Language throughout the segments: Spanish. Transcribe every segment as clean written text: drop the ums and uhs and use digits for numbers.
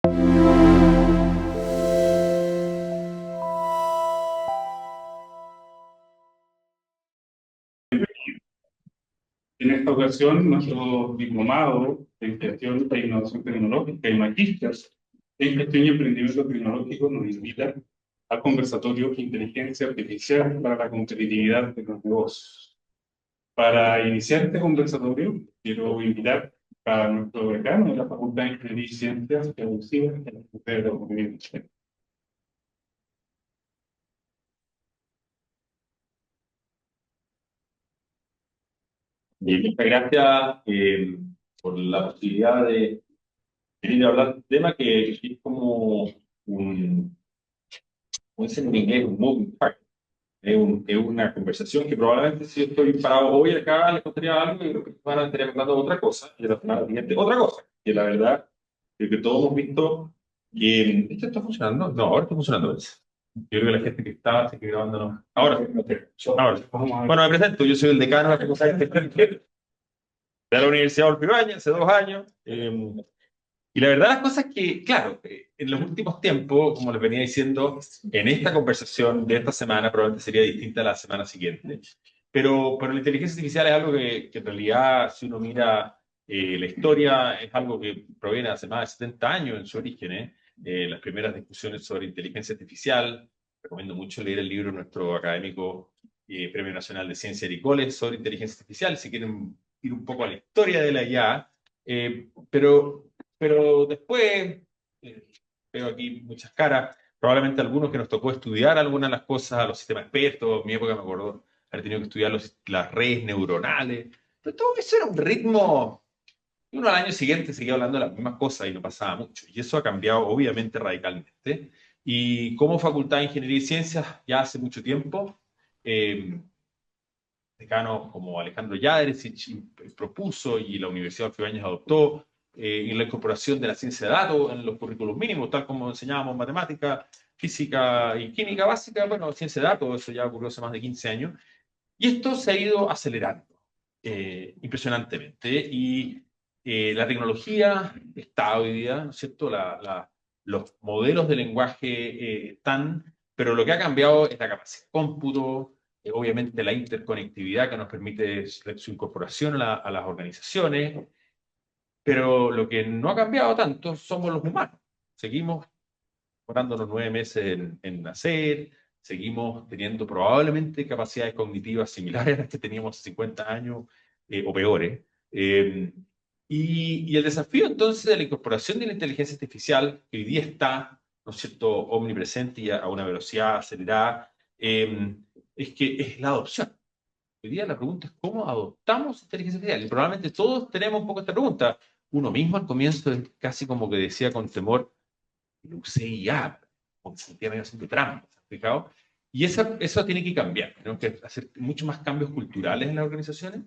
En esta ocasión, nuestro diplomado en gestión e innovación tecnológica y magíster en gestión y emprendimiento tecnológico nos invita al conversatorio Inteligencia Artificial para la competitividad de los negocios. Para iniciar este conversatorio, quiero invitar a nuestro decano de la Facultad de Ingeniería y Ciencias Productivas de la Facultad de Economía de Chile. Muchas gracias por la posibilidad de venir a hablar de un tema que es como como dicen en inglés, un moving part. Es una conversación que probablemente si yo estoy parado hoy acá les contaría algo y creo que van a estar hablando de otra cosa, y la semana siguiente otra cosa. Que la verdad es que todos hemos visto que esto está funcionando. No, ahora está funcionando. Yo creo que la gente que está se quedó grabando no. Ahora. Bueno, me presento, yo soy el decano de la Facultad de la Universidad Adolfo Ibáñez hace 2 años. Y la verdad, las cosas que, claro, en los últimos tiempos, como les venía diciendo, en esta conversación de esta semana probablemente sería distinta a la semana siguiente. Pero la inteligencia artificial es algo que en realidad, si uno mira la historia, es algo que proviene hace más de 70 años en su origen. Las primeras discusiones sobre inteligencia artificial, recomiendo mucho leer el libro de nuestro académico Premio Nacional de Ciencia Eric Goles sobre inteligencia artificial, si quieren ir un poco a la historia de la IA. Pero después, eh, veo aquí muchas caras, probablemente algunos que nos tocó estudiar algunas de las cosas, los sistemas expertos, en mi época me acuerdo haber tenido que estudiar las redes neuronales, pero todo eso era un ritmo, y uno al año siguiente seguía hablando de las mismas cosas y no pasaba mucho, y eso ha cambiado obviamente radicalmente, y como Facultad de Ingeniería y Ciencias, ya hace mucho tiempo, eh, decanos como Alejandro Jadrich propuso y la Universidad de Alfibáñez adoptó, y la incorporación de la ciencia de datos en los currículos mínimos, tal como enseñábamos matemática, física y química básica, bueno, ciencia de datos, eso ya ocurrió hace más de 15 años, y esto se ha ido acelerando impresionantemente, y la tecnología está hoy día, ¿no es cierto? Los modelos de lenguaje están, pero lo que ha cambiado es la capacidad de cómputo, obviamente la interconectividad que nos permite su incorporación a las organizaciones, pero lo que no ha cambiado tanto somos los humanos. Seguimos demorándonos 9 meses en nacer, seguimos teniendo probablemente capacidades cognitivas similares a las que teníamos hace 50 años o peores. Y el desafío entonces de la incorporación de la inteligencia artificial, que hoy día está, ¿no es cierto?, omnipresente y a una velocidad acelerada, es que es la adopción. Hoy día la pregunta es cómo adoptamos inteligencia artificial. Y probablemente todos tenemos un poco esta pregunta. Uno mismo al comienzo es casi como que decía con temor, lo usé y ya, porque sentía medio haciendo trampa, ¿se ha fijado? Y eso tiene que cambiar. Tenemos que hacer mucho más cambios culturales en las organizaciones.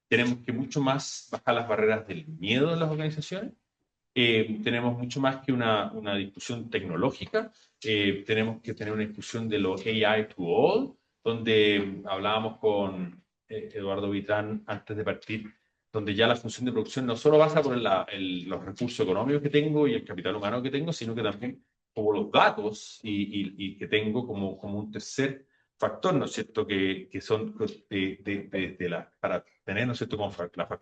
Tenemos que mucho más bajar las barreras del miedo en las organizaciones. Tenemos mucho más que una discusión tecnológica. Tenemos que tener una discusión de los AI to all, donde hablábamos con Eduardo Vitrán antes de partir, donde ya la función de producción no solo pasa por los recursos económicos que tengo y el capital humano que tengo, sino que también como los datos y que tengo como un tercer factor, ¿no es cierto?, que son para tener, ¿no es cierto?, como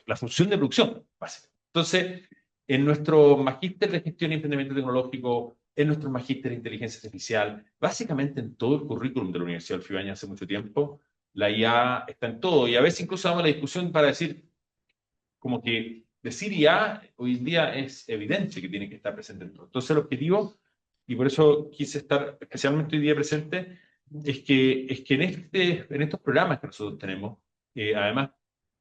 la función de producción, básicamente. Entonces, en nuestro magíster de gestión y emprendimiento tecnológico, en nuestro magíster de inteligencia artificial, básicamente en todo el currículum de la Universidad de Alfibáñez hace mucho tiempo, la IA está en todo. Y a veces incluso damos la discusión para decir, como que decir IA hoy en día es evidente que tiene que estar presente en todo. Entonces el objetivo, y por eso quise estar especialmente hoy día presente, es que en estos programas que nosotros tenemos, además,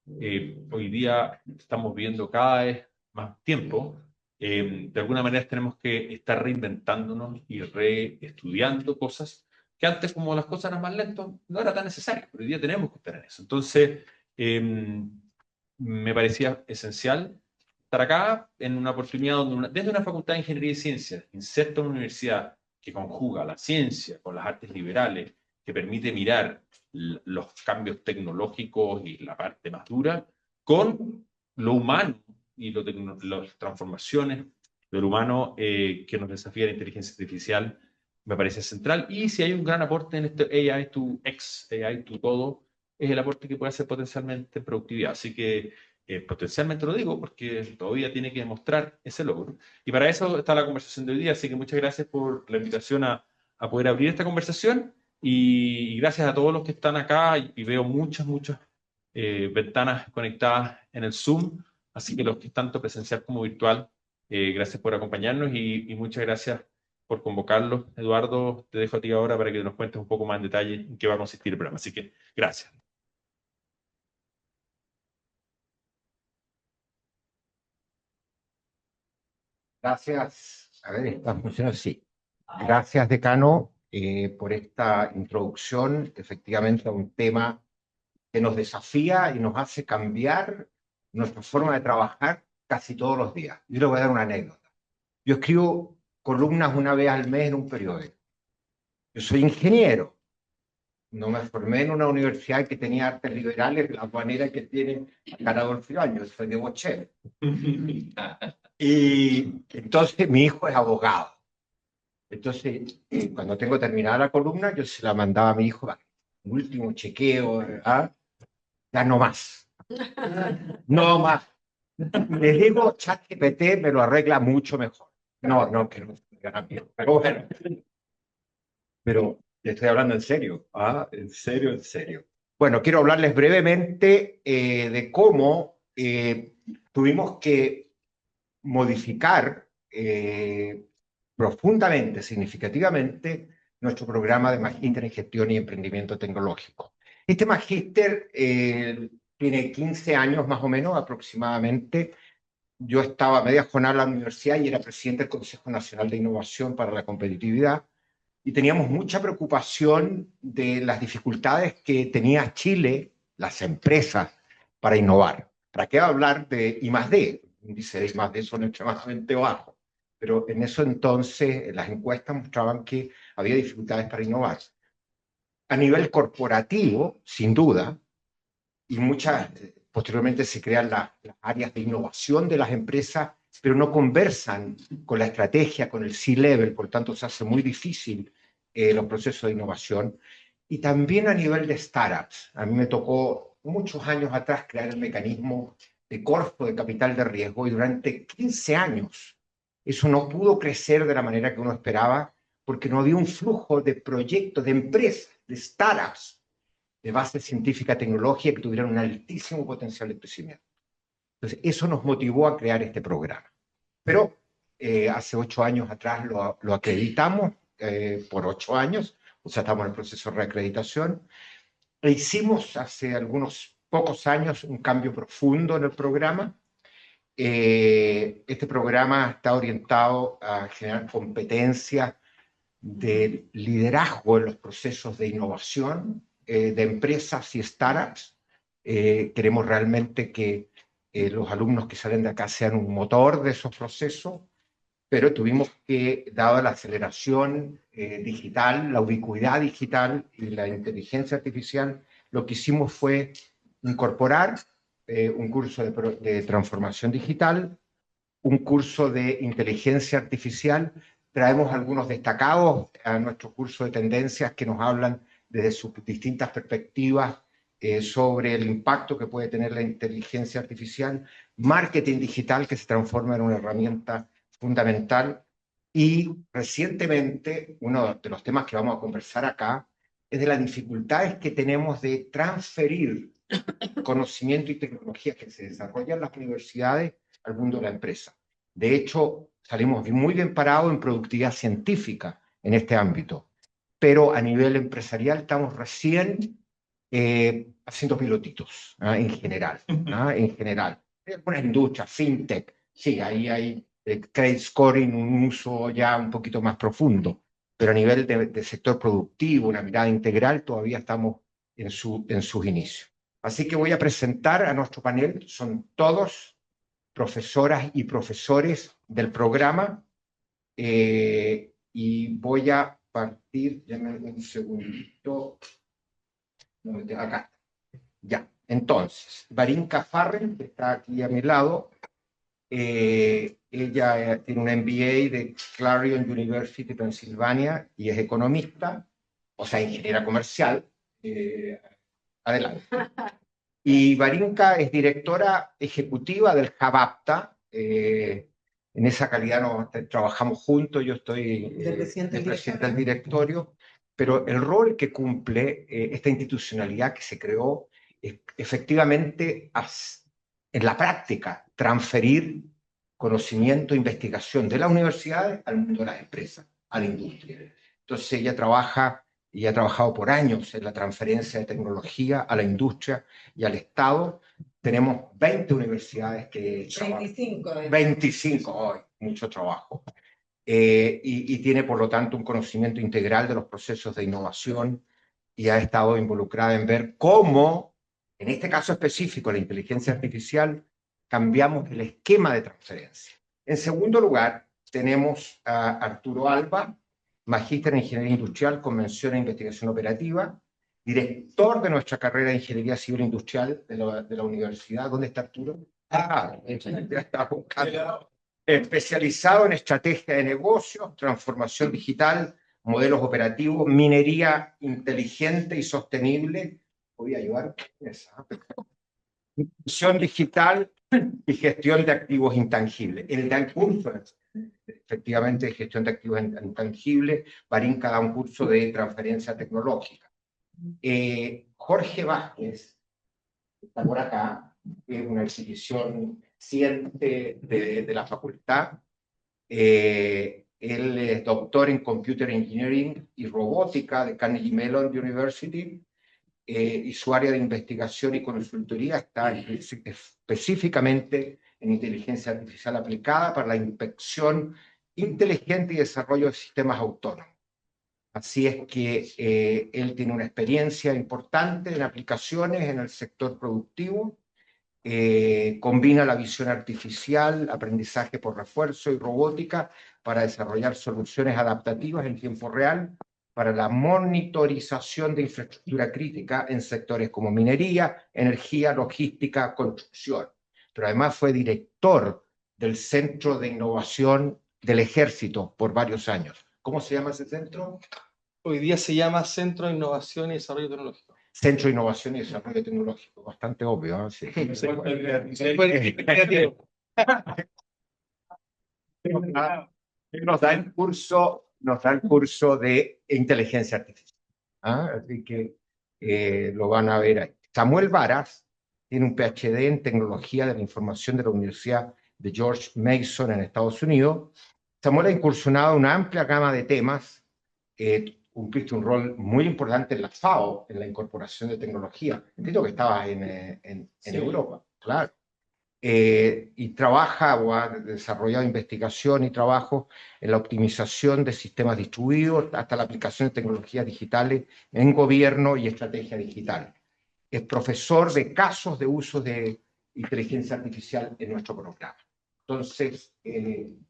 hoy día estamos viendo cada vez más tiempo, de alguna manera tenemos que estar reinventándonos y reestudiando cosas que antes, como las cosas eran más lentas, no era tan necesario, pero hoy día tenemos que estar en eso. Entonces, me parecía esencial estar acá en una oportunidad donde desde una facultad de Ingeniería y Ciencias, inserta una universidad que conjuga la ciencia con las artes liberales, que permite mirar los cambios tecnológicos y la parte más dura con lo humano y las transformaciones del humano que nos desafía la inteligencia artificial me parece central. Y si hay un gran aporte en este AI to X, AI to todo, es el aporte que puede hacer potencialmente productividad. Así que potencialmente lo digo porque todavía tiene que demostrar ese logro. Y para eso está la conversación de hoy día. Así que muchas gracias por la invitación a poder abrir esta conversación. Y gracias a todos los que están acá. Y veo muchas ventanas conectadas en el Zoom. Así que los que tanto presencial como virtual, gracias por acompañarnos y muchas gracias por convocarlos. Eduardo, te dejo a ti ahora para que nos cuentes un poco más en detalle en qué va a consistir el programa. Así que gracias. Gracias. A ver, esta funciona así. Gracias, decano, por esta introducción, efectivamente, a un tema que nos desafía y nos hace cambiar nuestra forma de trabajar casi todos los días. Yo le voy a dar una anécdota. Yo escribo columnas una vez al mes en un periódico. Yo soy ingeniero. No me formé en una universidad que tenía artes liberales de la manera que tiene Adolfo Ibáñez. Soy de Bochel. Y entonces mi hijo es abogado. Entonces, cuando tengo terminada la columna, yo se la mandaba a mi hijo, un último chequeo, ¿verdad? Ya no más. No más. Les digo, ChatGPT me lo arregla mucho mejor. No, que no funciona bien. Pero bueno, pero le estoy hablando en serio. ¿Ah? En serio, en serio. Bueno, quiero hablarles brevemente de cómo tuvimos que modificar profundamente, significativamente, nuestro programa de magíster en gestión y emprendimiento tecnológico. Este magíster tiene 15 años más o menos aproximadamente. Yo estaba a media jornada en la universidad y era presidente del Consejo Nacional de Innovación para la Competitividad y teníamos mucha preocupación de las dificultades que tenía Chile, las empresas, para innovar. ¿Para qué hablar de I+D? El índice de I+D son extremadamente bajos, pero en eso entonces las encuestas mostraban que había dificultades para innovar. A nivel corporativo, sin duda, y posteriormente se crean las áreas de innovación de las empresas, pero no conversan con la estrategia, con el C-level, por tanto se hace muy difícil los procesos de innovación. Y también a nivel de startups. A mí me tocó muchos años atrás crear el mecanismo de Corfo de capital de riesgo y durante 15 años eso no pudo crecer de la manera que uno esperaba porque no había un flujo de proyectos, de empresas, de startups de base científica tecnológica que tuvieran un altísimo potencial de crecimiento. Entonces, eso nos motivó a crear este programa. Pero hace 8 años atrás lo acreditamos por 8 años, o sea, estamos en el proceso de reacreditación. E hicimos hace algunos pocos años un cambio profundo en el programa. Este programa está orientado a generar competencias de liderazgo en los procesos de innovación de empresas y startups. Queremos realmente que los alumnos que salen de acá sean un motor de esos procesos, pero tuvimos que, dada la aceleración digital, la ubicuidad digital y la inteligencia artificial, lo que hicimos fue incorporar un curso de transformación digital, un curso de inteligencia artificial. Traemos algunos destacados a nuestro curso de tendencias que nos hablan desde sus distintas perspectivas sobre el impacto que puede tener la inteligencia artificial, marketing digital que se transforma en una herramienta fundamental y recientemente uno de los temas que vamos a conversar acá es de las dificultades que tenemos de transferir conocimiento y tecnologías que se desarrollan en las universidades al mundo de la empresa. De hecho, salimos muy bien parados en productividad científica en este ámbito, pero a nivel empresarial estamos recién haciendo pilotitos en general. En general. Hay algunas industrias, fintech, sí, ahí hay credit scoring, un uso ya un poquito más profundo, pero a nivel de sector productivo, una mirada integral, todavía estamos en sus inicios. Así que voy a presentar a nuestro panel, son todos profesoras y profesores del programa, y voy a partir, déjame un segundito, acá, ya. Entonces, Varinka Farren, que está aquí a mi lado, Ella tiene un MBA de Clarion University, Pensilvania, y es economista, o sea, ingeniera comercial. Adelante. Y Varinka es directora ejecutiva del Javapta. En esa calidad trabajamos juntos, yo estoy De presidente del directorio, pero el rol que cumple esta institucionalidad que se creó es efectivamente en la práctica transferir conocimiento e investigación de las universidades al mundo de las empresas, a la industria. Entonces ella trabaja y ha trabajado por años en la transferencia de tecnología a la industria y al Estado. Tenemos 20 universidades que 25. 25 hoy, mucho trabajo. Y tiene, por lo tanto, un conocimiento integral de los procesos de innovación y ha estado involucrada en ver cómo, en este caso específico, la inteligencia artificial, cambiamos el esquema de transferencia. En segundo lugar, tenemos a Arturo Alba, magíster en Ingeniería Industrial con mención en Investigación Operativa, director de nuestra carrera de Ingeniería Civil Industrial de la universidad. ¿Dónde está Arturo? Ya está buscando. Especializado en estrategia de negocios, transformación digital, modelos operativos, minería inteligente y sostenible. Voy a ayudar. Inclusión digital y gestión de activos intangibles. Él da el curso, efectivamente, de gestión de activos intangibles. Varinka da un curso de transferencia tecnológica. Jorge Vázquez, está por acá, es una exhibición reciente de la facultad. Él es doctor en Computer Engineering y Robótica de Carnegie Mellon University, y su área de investigación y consultoría está específicamente en inteligencia artificial aplicada para la inspección inteligente y desarrollo de sistemas autónomos. Así es que él tiene una experiencia importante en aplicaciones en el sector productivo. Combina la visión artificial, aprendizaje por refuerzo y robótica para desarrollar soluciones adaptativas en tiempo real para la monitorización de infraestructura crítica en sectores como minería, energía, logística, construcción. Pero además fue director del Centro de Innovación del Ejército por varios años. ¿Cómo se llama ese centro? Hoy día se llama Centro de Innovación y Desarrollo Tecnológico. Centro de Innovación y Desarrollo Tecnológico, bastante obvio, ¿no? Sí. Nos da el curso de inteligencia artificial. Así que lo van a ver ahí. Samuel Varas tiene un PhD en Tecnología de la Información de la Universidad de George Mason en Estados Unidos. Samuel ha incursionado en una amplia gama de temas, cumpliste un rol muy importante en la FAO, en la incorporación de tecnología. Entiendo que estabas en Europa, claro. Y trabaja o ha desarrollado investigación y trabajo en la optimización de sistemas distribuidos hasta la aplicación de tecnologías digitales en gobierno y estrategia digital. Es profesor de casos de uso de inteligencia artificial en nuestro programa. Entonces,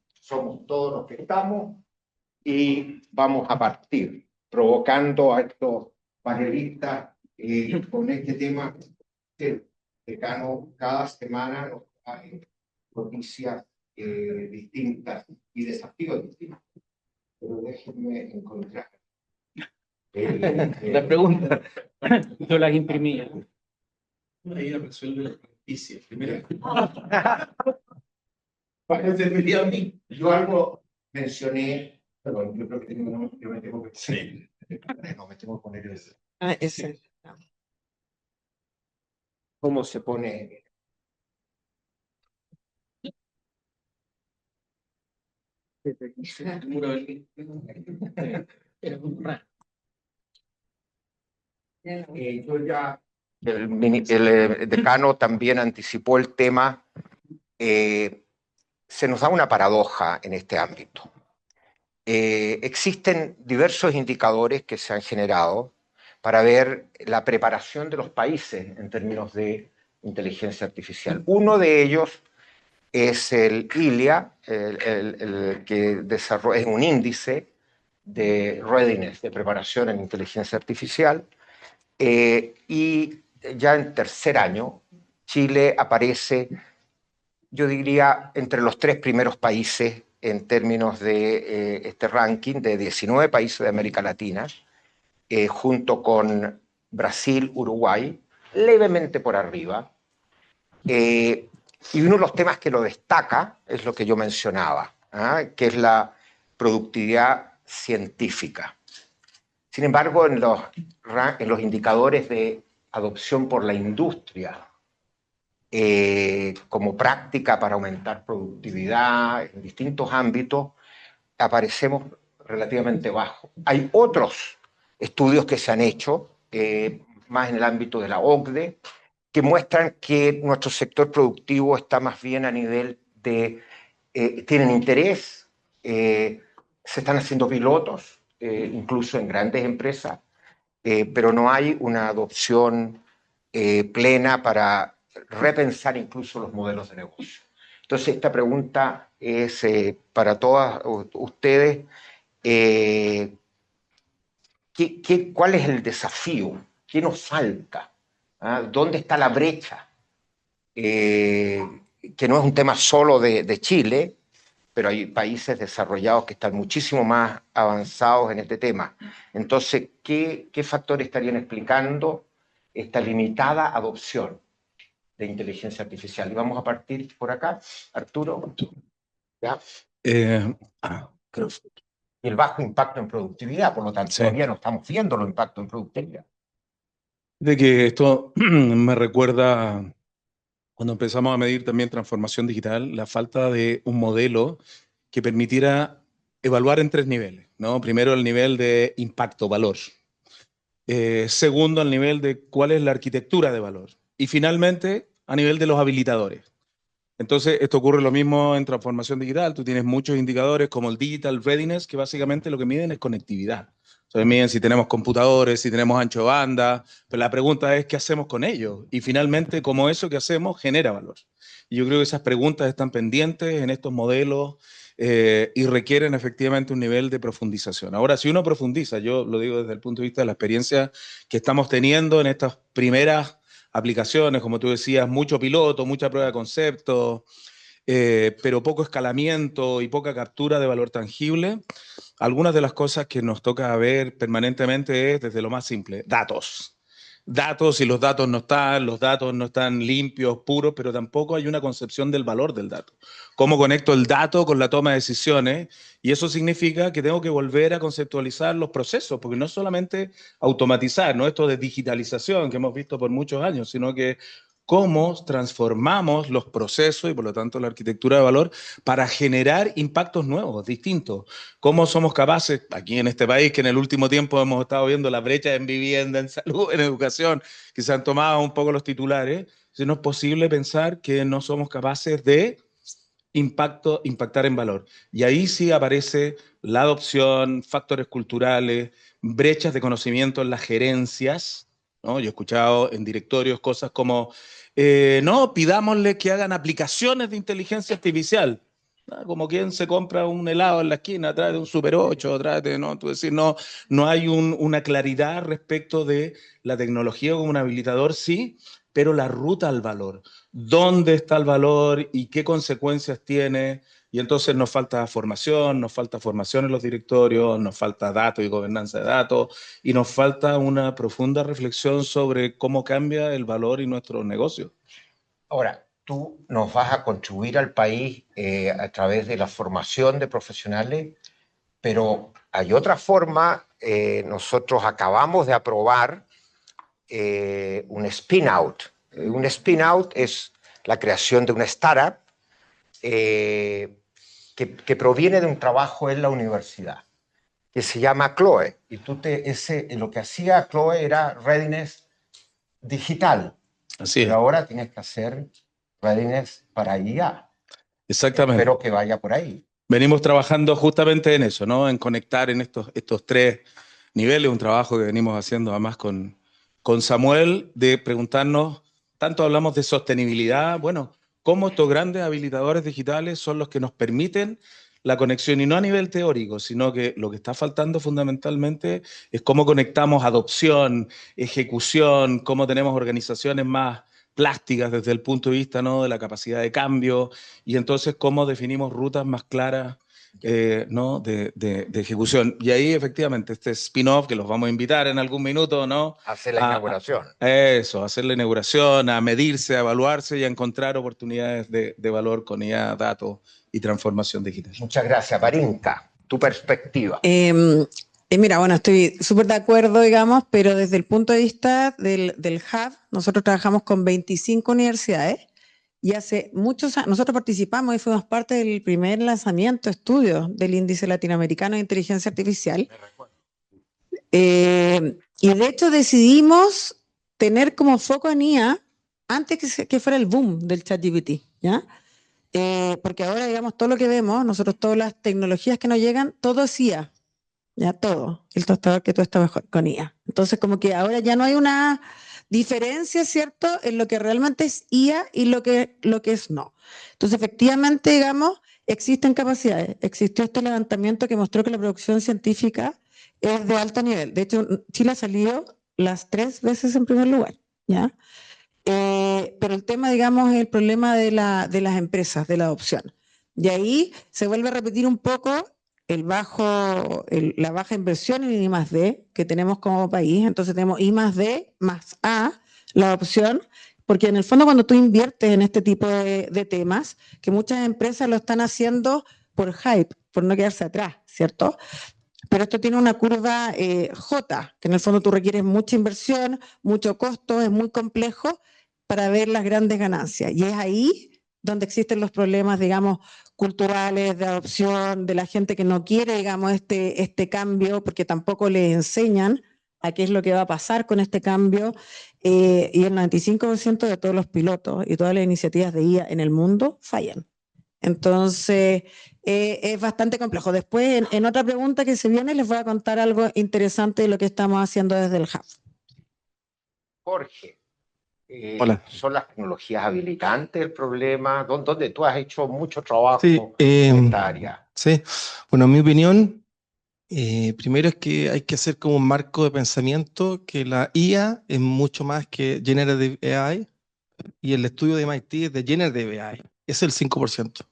somos todos los que estamos y vamos a partir, provocando a estos panelistas con este tema. Decano cada semana nos trae noticias distintas y desafíos distintos. Pero déjenme encontrar. La pregunta, yo las imprimía. Ahí resuelve la noticia. Primero. Yo algo mencioné, perdón, yo creo que yo me tengo que poner. No, me tengo que poner eso. Ese. ¿Cómo se pone? Yo ya, el decano también anticipó el tema. Se nos da una paradoja en este ámbito. Existen diversos indicadores que se han generado para ver la preparación de los países en términos de inteligencia artificial. Uno de ellos es el ILIA, el que es un índice de readiness, de preparación en inteligencia artificial, y ya en tercer año Chile aparece yo diría, entre los 3 primeros países en términos de este ranking de 19 países de América Latina, junto con Brasil, Uruguay, levemente por arriba. Y uno de los temas que lo destaca es lo que yo mencionaba, que es la productividad científica. Sin embargo, en los indicadores de adopción por la industria como práctica para aumentar productividad en distintos ámbitos, aparecemos relativamente bajos. Hay otros estudios que se han hecho, más en el ámbito de la OCDE, que muestran que nuestro sector productivo está más bien a nivel de, tienen interés, se están haciendo pilotos, incluso en grandes empresas, pero no hay una adopción plena para repensar incluso los modelos de negocio. Entonces, esta pregunta es para todas ustedes. ¿Cuál es el desafío? ¿Qué nos falta? ¿Dónde está la brecha? Que no es un tema solo de Chile, pero hay países desarrollados que están muchísimo más avanzados en este tema. Entonces, ¿qué factores estarían explicando esta limitada adopción de inteligencia artificial? Y vamos a partir por acá, Arturo. ¿Ya? Creo. Y el bajo impacto en productividad, por lo tanto, Sí. todavía no estamos viendo los impactos en productividad. De que esto me recuerda cuando empezamos a medir también transformación digital, la falta de un modelo que permitiera evaluar en 3 niveles, ¿no? Primero, el nivel de impacto, valor. Segundo, el nivel de cuál es la arquitectura de valor. Y finalmente, a nivel de los habilitadores. Entonces, esto ocurre lo mismo en transformación digital. Tú tienes muchos indicadores como el Digital Readiness, que básicamente lo que miden es conectividad. O sea, miden si tenemos computadores, si tenemos ancho de banda, pero la pregunta es qué hacemos con ellos y finalmente cómo eso que hacemos genera valor. Y yo creo que esas preguntas están pendientes en estos modelos y requieren efectivamente un nivel de profundización. Ahora, si uno profundiza, yo lo digo desde el punto de vista de la experiencia que estamos teniendo en estas primeras aplicaciones, como tú decías, mucho piloto, mucha prueba de concepto, pero poco escalamiento y poca captura de valor tangible. Algunas de las cosas que nos toca ver permanentemente es desde lo más simple, datos. Datos, y los datos no están limpios, puros, pero tampoco hay una concepción del valor del dato. ¿Cómo conecto el dato con la toma de decisiones? Y eso significa que tengo que volver a conceptualizar los procesos, porque no es solamente automatizar, no esto de digitalización que hemos visto por muchos años, sino que cómo transformamos los procesos y por lo tanto la arquitectura de valor para generar impactos nuevos, distintos. ¿Cómo somos capaces, aquí en este país, que en el último tiempo hemos estado viendo las brechas en vivienda, en salud, en educación, que se han tomado un poco los titulares, si no es posible pensar que no somos capaces de impactar en valor? Y ahí sí aparece la adopción, factores culturales, brechas de conocimiento en las gerencias, ¿no? Yo he escuchado en directorios cosas como, no, pidámosle que hagan aplicaciones de inteligencia artificial. Como quien se compra un helado en la esquina, trae de un Super 8, trae de, ¿no? Tú decir, no, no hay una claridad respecto de la tecnología como un habilitador, sí, pero la ruta al valor. ¿Dónde está el valor y qué consecuencias tiene? Y entonces nos falta formación en los directorios, nos falta datos y gobernanza de datos, y nos falta una profunda reflexión sobre cómo cambia el valor y nuestros negocios. Ahora, tú nos vas a contribuir al país a través de la formación de profesionales, pero hay otra forma. Nosotros acabamos de aprobar un spin-out. Un spin-out es la creación de una startup que proviene de un trabajo en la universidad, que se llama Chloe. Y lo que hacía Chloe era readiness digital. Así es. Pero ahora tienes que hacer readiness para IA. Exactamente. Espero que vaya por ahí. Venimos trabajando justamente en eso, ¿no? En conectar en estos 3 niveles, un trabajo que venimos haciendo además con Samuel, de preguntarnos, tanto hablamos de sostenibilidad, bueno, cómo estos grandes habilitadores digitales son los que nos permiten la conexión, y no a nivel teórico, sino que lo que está faltando fundamentalmente es cómo conectamos adopción, ejecución, cómo tenemos organizaciones más plásticas desde el punto de vista, ¿no?, de la capacidad de cambio, y entonces cómo definimos rutas más claras, ¿no?, de ejecución. Y ahí efectivamente este spin-off, que los vamos a invitar en algún minuto, ¿no?, Hace la inauguración. eso, hacer la inauguración, a medirse, a evaluarse y a encontrar oportunidades de valor con IA, datos y transformación digital. Muchas gracias. Barinka, tu perspectiva. Mira, bueno, estoy súper de acuerdo, digamos, pero desde el punto de vista del Hub, nosotros trabajamos con 25 universidades y hace muchos años, nosotros participamos y fuimos parte del primer lanzamiento, estudio del Índice Latinoamericano de Inteligencia Artificial. Y de hecho decidimos tener como foco en IA antes que fuera el boom del ChatGPT, ¿ya? Porque ahora, digamos, todo lo que vemos, nosotros todas las tecnologías que nos llegan, todo es IA. Ya todo, el tostador que tú estás mejor con IA. Entonces, como que ahora ya no hay una diferencia, ¿cierto?, en lo que realmente es IA y lo que es no. Entonces, efectivamente, digamos, existen capacidades. Existió este levantamiento que mostró que la producción científica es de alto nivel. De hecho, Chile ha salido las 3 veces en primer lugar, ¿ya? Pero el tema, digamos, es el problema de las empresas, de la adopción. Y ahí se vuelve a repetir un poco la baja inversión en I+D que tenemos como país. Entonces tenemos I+D más A, la adopción, porque en el fondo cuando tú inviertes en este tipo de temas, que muchas empresas lo están haciendo por hype, por no quedarse atrás, ¿cierto? Pero esto tiene una curva J, que en el fondo tú requieres mucha inversión, mucho costo, es muy complejo para ver las grandes ganancias. Y es ahí donde existen los problemas, digamos, culturales, de adopción, de la gente que no quiere, digamos, este cambio, porque tampoco le enseñan a qué es lo que va a pasar con este cambio. Y el 95% de todos los pilotos y todas las iniciativas de IA en el mundo fallan. Entonces, es bastante complejo. Después, en otra pregunta que se viene, les voy a contar algo interesante de lo que estamos haciendo desde el Hub. Jorge, Hola. ¿son las tecnologías habilitantes el problema? ¿Dónde tú has hecho mucho trabajo Sí, en esta área? sí. Bueno, en mi opinión, primero es que hay que hacer como un marco de pensamiento que la IA es mucho más que Generative AI y el estudio de MIT es de Generative AI. Es el 5%.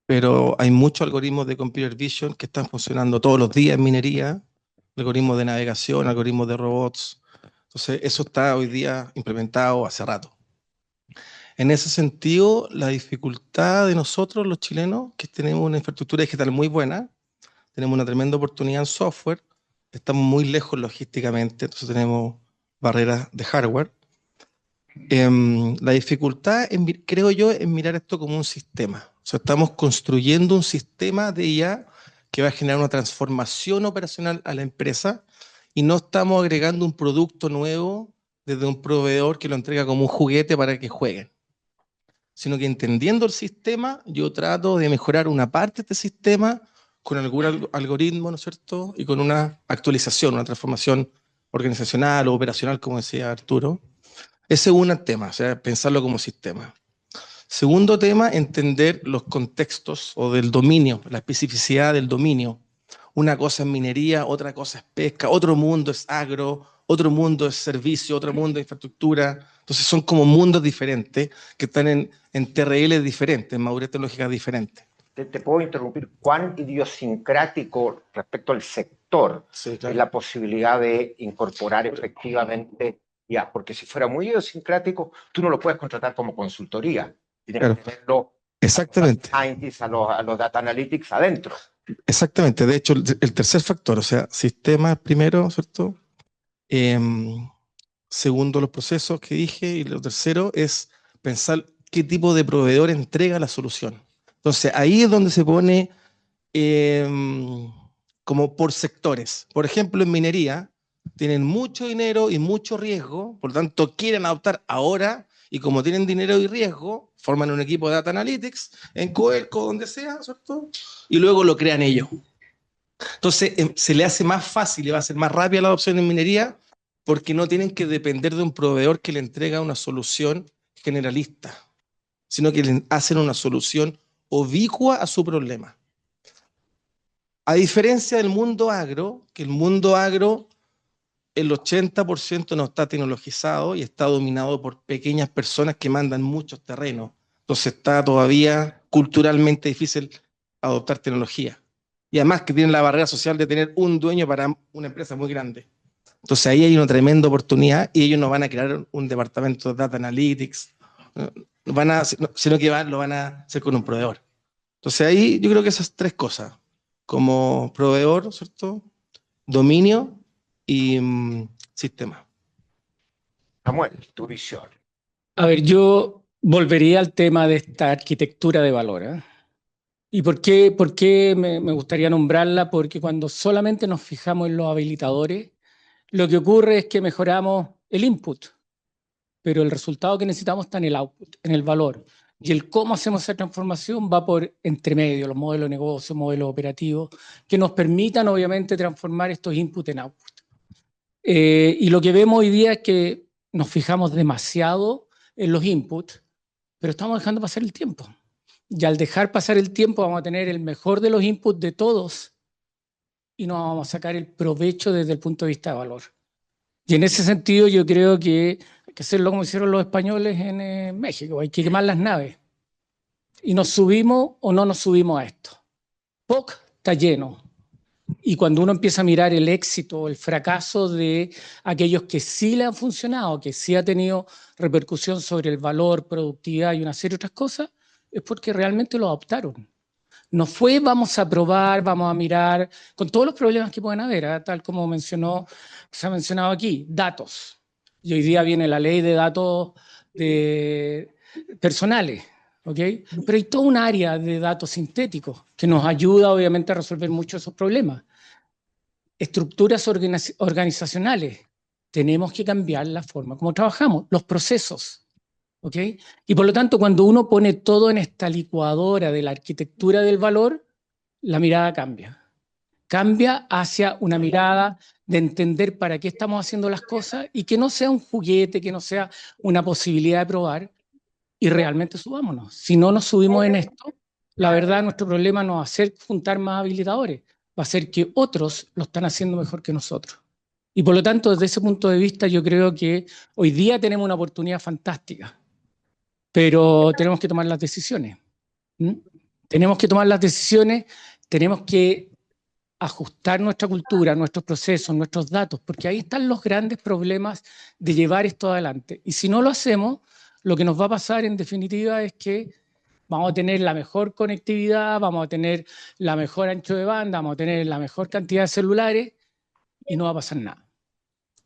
Pero hay muchos algoritmos de Computer Vision que están funcionando todos los días en minería, algoritmos de navegación, algoritmos de robots. Entonces, eso está hoy día implementado hace rato. En ese sentido, la dificultad de nosotros, los chilenos, que tenemos una infraestructura digital muy buena, tenemos una tremenda oportunidad en software, estamos muy lejos logísticamente, entonces tenemos barreras de hardware. La dificultad, creo yo, es mirar esto como un sistema. O sea, estamos construyendo un sistema de IA que va a generar una transformación operacional a la empresa y no estamos agregando un producto nuevo desde un proveedor que lo entrega como un juguete para que jueguen, sino que entendiendo el sistema, yo trato de mejorar una parte de este sistema con algún algoritmo, ¿no es cierto? Y con una actualización, una transformación organizacional o operacional, como decía Arturo. Ese es un tema, o sea, pensarlo como sistema. Segundo tema, entender los contextos o del dominio, la especificidad del dominio. Una cosa es minería, otra cosa es pesca, otro mundo es agro, otro mundo es servicio, otro mundo es infraestructura. Entonces son como mundos diferentes que están en TRL diferentes, en madurez tecnológica diferente. Te puedo interrumpir. ¿Cuán idiosincrático respecto al sector es la posibilidad de incorporar efectivamente IA? Porque si fuera muy idiosincrático, tú no lo puedes contratar como consultoría. Tienes que tenerlo exactamente. A los data analytics adentro. Exactamente. De hecho, el tercer factor, o sea, sistemas primero, ¿cierto? Segundo, los procesos que dije. Y lo tercero es pensar qué tipo de proveedor entrega la solución. Entonces, ahí es donde se pone como por sectores. Por ejemplo, en minería, tienen mucho dinero y mucho riesgo, por lo tanto, quieren adoptar ahora, y como tienen dinero y riesgo, forman un equipo de Data Analytics en Coelco, donde sea, ¿cierto? Y luego lo crean ellos. Entonces, se le hace más fácil y va a ser más rápida la adopción en minería porque no tienen que depender de un proveedor que le entrega una solución generalista, sino que le hacen una solución ubicua a su problema. A diferencia del mundo agro, que el mundo agro el 80% no está tecnologizado y está dominado por pequeñas personas que mandan muchos terrenos. Entonces está todavía culturalmente difícil adoptar tecnología. Y además que tienen la barrera social de tener un dueño para una empresa muy grande. Entonces ahí hay una tremenda oportunidad y ellos no van a crear un departamento de Data Analytics, sino que lo van a hacer con un proveedor. Entonces ahí yo creo que esas tres cosas, como proveedor, ¿cierto? Dominio y sistema. Samuel, tu visión. A ver, yo volvería al tema de esta arquitectura de valor, ¿eh? ¿Y por qué me gustaría nombrarla? Porque cuando solamente nos fijamos en los habilitadores, lo que ocurre es que mejoramos el input, pero el resultado que necesitamos está en el output, en el valor. Y el cómo hacemos esa transformación va por entre medio, los modelos de negocio, modelos operativos, que nos permitan obviamente transformar estos inputs en output. Y lo que vemos hoy día es que nos fijamos demasiado en los inputs, pero estamos dejando pasar el tiempo. Y al dejar pasar el tiempo vamos a tener el mejor de los inputs de todos y no vamos a sacar el provecho desde el punto de vista de valor. Y en ese sentido yo creo que hay que hacerlo como hicieron los españoles en México, hay que quemar las naves. Y nos subimos o no nos subimos a esto. POC está lleno. Y cuando uno empieza a mirar el éxito, el fracaso de aquellos que sí le han funcionado, que sí ha tenido repercusión sobre el valor, productividad y una serie de otras cosas, es porque realmente lo adoptaron. No fue vamos a probar, vamos a mirar, con todos los problemas que pueden haber, ¿eh? Tal como se ha mencionado aquí, datos. Y hoy día viene la ley de datos personales, ¿ok? Pero hay toda un área de datos sintéticos que nos ayuda obviamente a resolver muchos de esos problemas. Estructuras organizacionales. Tenemos que cambiar la forma como trabajamos, los procesos. ¿Ok? Y por lo tanto, cuando uno pone todo en esta licuadora de la arquitectura del valor, la mirada cambia. Cambia hacia una mirada de entender para qué estamos haciendo las cosas y que no sea un juguete, que no sea una posibilidad de probar y realmente subámonos. Si no nos subimos en esto, la verdad nuestro problema no va a ser juntar más habilitadores, va a ser que otros lo están haciendo mejor que nosotros. Y por lo tanto, desde ese punto de vista, yo creo que hoy día tenemos una oportunidad fantástica. Pero tenemos que tomar las decisiones. Tenemos que tomar las decisiones, tenemos que ajustar nuestra cultura, nuestros procesos, nuestros datos, porque ahí están los grandes problemas de llevar esto adelante. Y si no lo hacemos, lo que nos va a pasar en definitiva es que vamos a tener la mejor conectividad, vamos a tener la mejor ancho de banda, vamos a tener la mejor cantidad de celulares y no va a pasar nada.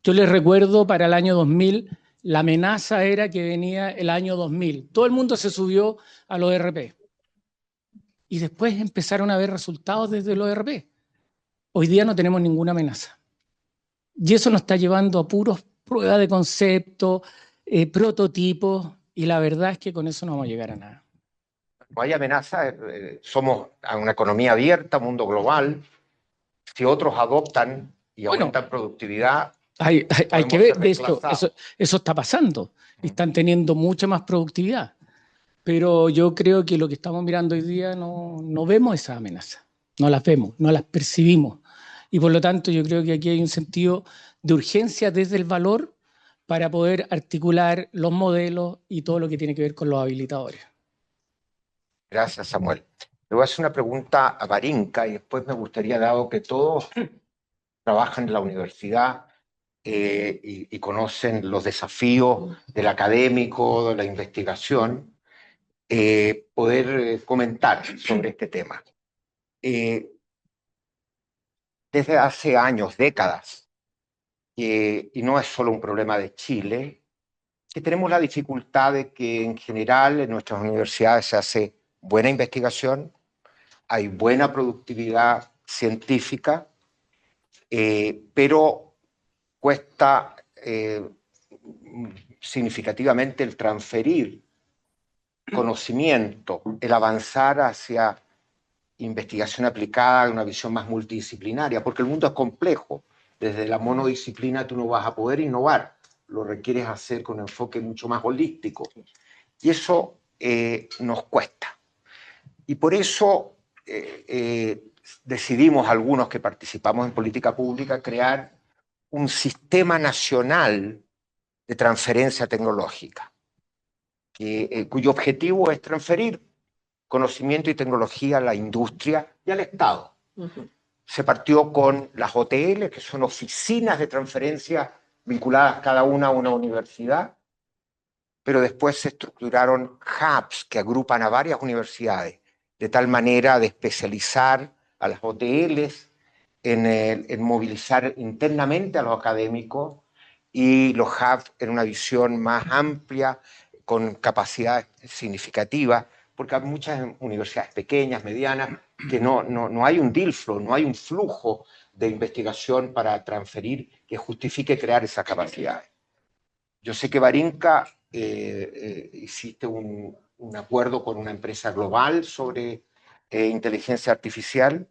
Yo les recuerdo para el año 2000, la amenaza era que venía el año 2000. Todo el mundo se subió a los ERP. Y después empezaron a ver resultados desde los ERP. Hoy día no tenemos ninguna amenaza. Y eso nos está llevando a puros pruebas de concepto, prototipos, y la verdad es que con eso no vamos a llegar a nada. No hay amenaza, somos una economía abierta, mundo global. Si otros adoptan y aumentan productividad, hay que ver, de esto, eso está pasando. Están teniendo mucha más productividad. Pero yo creo que lo que estamos mirando hoy día no vemos esa amenaza. No las vemos, no las percibimos. Y por lo tanto yo creo que aquí hay un sentido de urgencia desde el valor para poder articular los modelos y todo lo que tiene que ver con los habilitadores. Gracias, Samuel. Le voy a hacer una pregunta a Barinka y después me gustaría, dado que todos trabajan en la universidad y conocen los desafíos del académico, de la investigación, poder comentar sobre este tema. Desde hace años, décadas, y no es solo un problema de Chile, que tenemos la dificultad de que en general en nuestras universidades se hace buena investigación, hay buena productividad científica, pero cuesta significativamente el transferir conocimiento, el avanzar hacia investigación aplicada, una visión más multidisciplinaria, porque el mundo es complejo. Desde la monodisciplina tú no vas a poder innovar, lo requieres hacer con un enfoque mucho más holístico. Y eso nos cuesta. Y por eso decidimos algunos que participamos en política pública crear un sistema nacional de transferencia tecnológica, cuyo objetivo es transferir conocimiento y tecnología a la industria y al Estado. Se partió con las OTL, que son oficinas de transferencia vinculadas cada una a una universidad, pero después se estructuraron hubs que agrupan a varias universidades, de tal manera de especializar a las OTLs en movilizar internamente a los académicos, y los hubs en una visión más amplia, con capacidades significativas, porque hay muchas universidades pequeñas, medianas, que no hay un deal flow, no hay un flujo de investigación para transferir que justifique crear esas capacidades. Yo sé que Barinca hiciste un acuerdo con una empresa global sobre inteligencia artificial,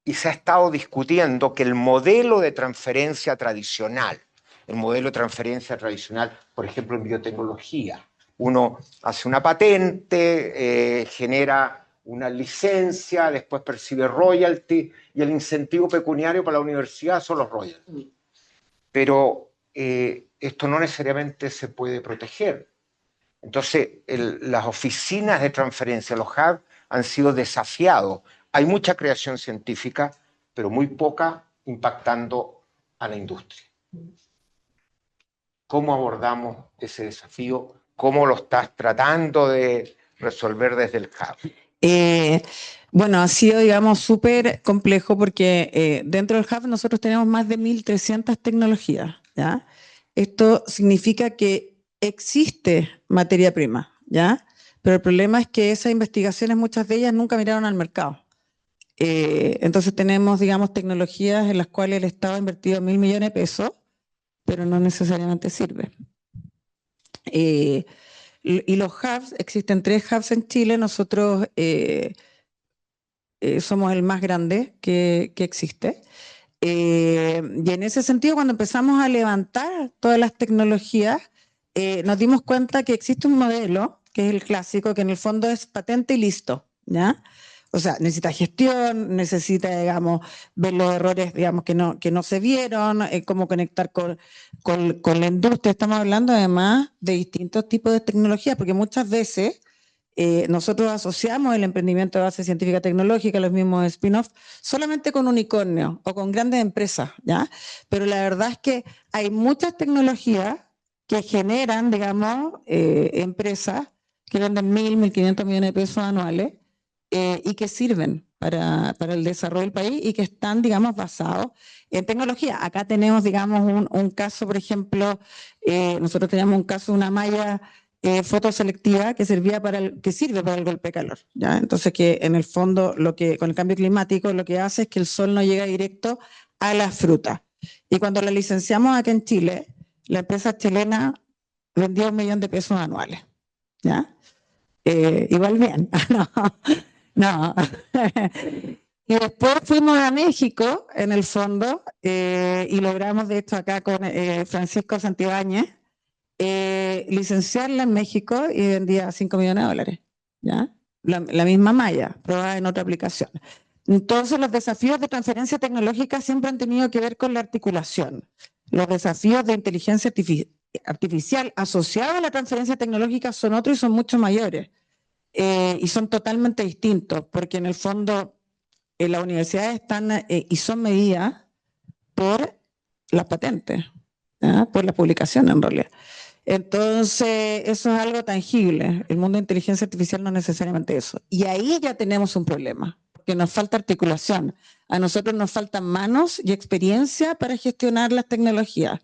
y se ha estado discutiendo que el modelo de transferencia tradicional, por ejemplo, en biotecnología, uno hace una patente, genera una licencia, después percibe royalty, y el incentivo pecuniario para la universidad son los royalties. Pero esto no necesariamente se puede proteger. Entonces, las oficinas de transferencia, los hubs, han sido desafiados. Hay mucha creación científica, pero muy poca impactando a la industria. ¿Cómo abordamos ese desafío? ¿Cómo lo estás tratando de resolver desde el hub? Bueno, ha sido, digamos, súper complejo porque dentro del hub nosotros tenemos más de 1.300 tecnologías, ¿ya? Esto significa que existe materia prima, ¿ya? Pero el problema es que esas investigaciones, muchas de ellas nunca miraron al mercado. Entonces tenemos, digamos, tecnologías en las cuales el Estado ha invertido 1.000 millones de pesos, pero no necesariamente sirve. Y los hubs, existen 3 hubs en Chile, nosotros somos el más grande que existe. Y en ese sentido, cuando empezamos a levantar todas las tecnologías, nos dimos cuenta que existe un modelo, que es el clásico, que en el fondo es patente y listo, ¿ya? O sea, necesita gestión, necesita, digamos, ver los errores, digamos, que no se vieron, cómo conectar con la industria. Estamos hablando además de distintos tipos de tecnologías, porque muchas veces nosotros asociamos el emprendimiento de base científica tecnológica, los mismos spin-off, solamente con unicornios o con grandes empresas, ¿ya? Pero la verdad es que hay muchas tecnologías que generan, digamos, empresas que venden 1.500 millones de pesos anuales, y que sirven para el desarrollo del país y que están, digamos, basados en tecnología. Acá tenemos, digamos, un caso, por ejemplo, nosotros teníamos un caso, una malla fotoselectiva que sirve para el golpe de calor, ¿ya? Entonces, que en el fondo, con el cambio climático, lo que hace es que el sol no llega directo a la fruta. Y cuando la licenciamos acá en Chile, la empresa chilena vendió 1 millón de pesos anuales, ¿ya? Igual bien, no. Y después fuimos a México, en el fondo, y logramos, de hecho, acá con Francisco Santibáñez, licenciarla en México, y vendía $5 millones, ¿ya? La misma malla, probada en otra aplicación. Entonces, los desafíos de transferencia tecnológica siempre han tenido que ver con la articulación. Los desafíos de inteligencia artificial asociados a la transferencia tecnológica son otros y son mucho mayores. Y son totalmente distintos, porque en el fondo las universidades están y son medidas por las patentes, ¿ya? Por la publicación en realidad. Entonces, eso es algo tangible. El mundo de inteligencia artificial no es necesariamente eso. Y ahí ya tenemos un problema, porque nos falta articulación. A nosotros nos faltan manos y experiencia para gestionar las tecnologías.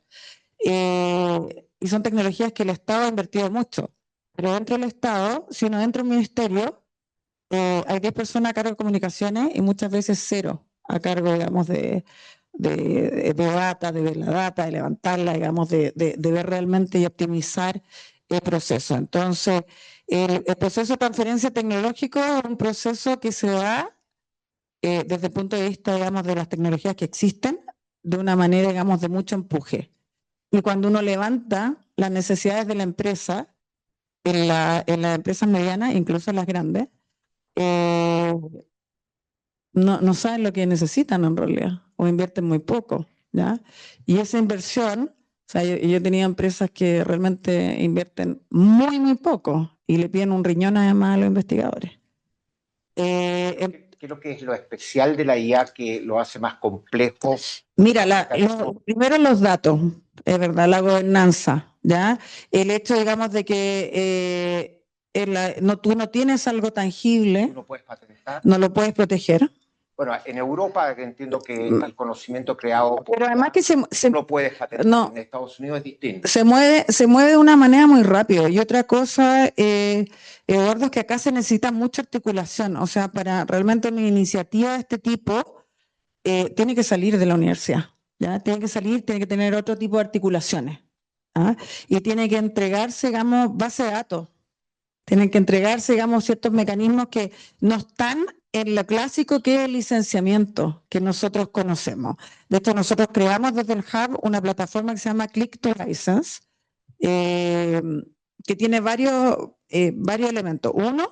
Y son tecnologías que el Estado ha invertido mucho. Pero dentro del Estado, si uno entra en un ministerio, hay 10 personas a cargo de comunicaciones y muchas veces 0 a cargo, digamos, de data, de ver la data, de levantarla, digamos, de ver realmente y optimizar el proceso. Entonces, el proceso de transferencia tecnológica es un proceso que se da desde el punto de vista, digamos, de las tecnologías que existen, de una manera, digamos, de mucho empuje. Y cuando uno levanta las necesidades de la empresa, en las empresas medianas, incluso en las grandes, no saben lo que necesitan en realidad, o invierten muy poco, ¿ya? Y esa inversión, o sea, yo he tenido empresas que realmente invierten muy, muy poco y le piden un riñón además a los investigadores. Creo que es lo especial de la IA que lo hace más complejo. Mira, primero los datos, es verdad, la gobernanza, ¿ya? El hecho, digamos, de que tú no tienes algo tangible, No puedes patentar. no lo puedes proteger. Bueno, en Europa entiendo que el conocimiento creado pero además que no puedes patentar. No, en Estados Unidos es distinto. se mueve de una manera muy rápida. Y otra cosa, Eduardo, es que acá se necesita mucha articulación. O sea, para realmente una iniciativa de este tipo, tiene que salir de la universidad, ¿ya? Tiene que salir, tiene que tener otro tipo de articulaciones, ¿ah? Y tiene que entregarse, digamos, base de datos. Tienen que entregarse, digamos, ciertos mecanismos que no están en lo clásico que es el licenciamiento que nosotros conocemos. De hecho, nosotros creamos desde el Hub una plataforma que se llama Click to License, que tiene varios elementos. Uno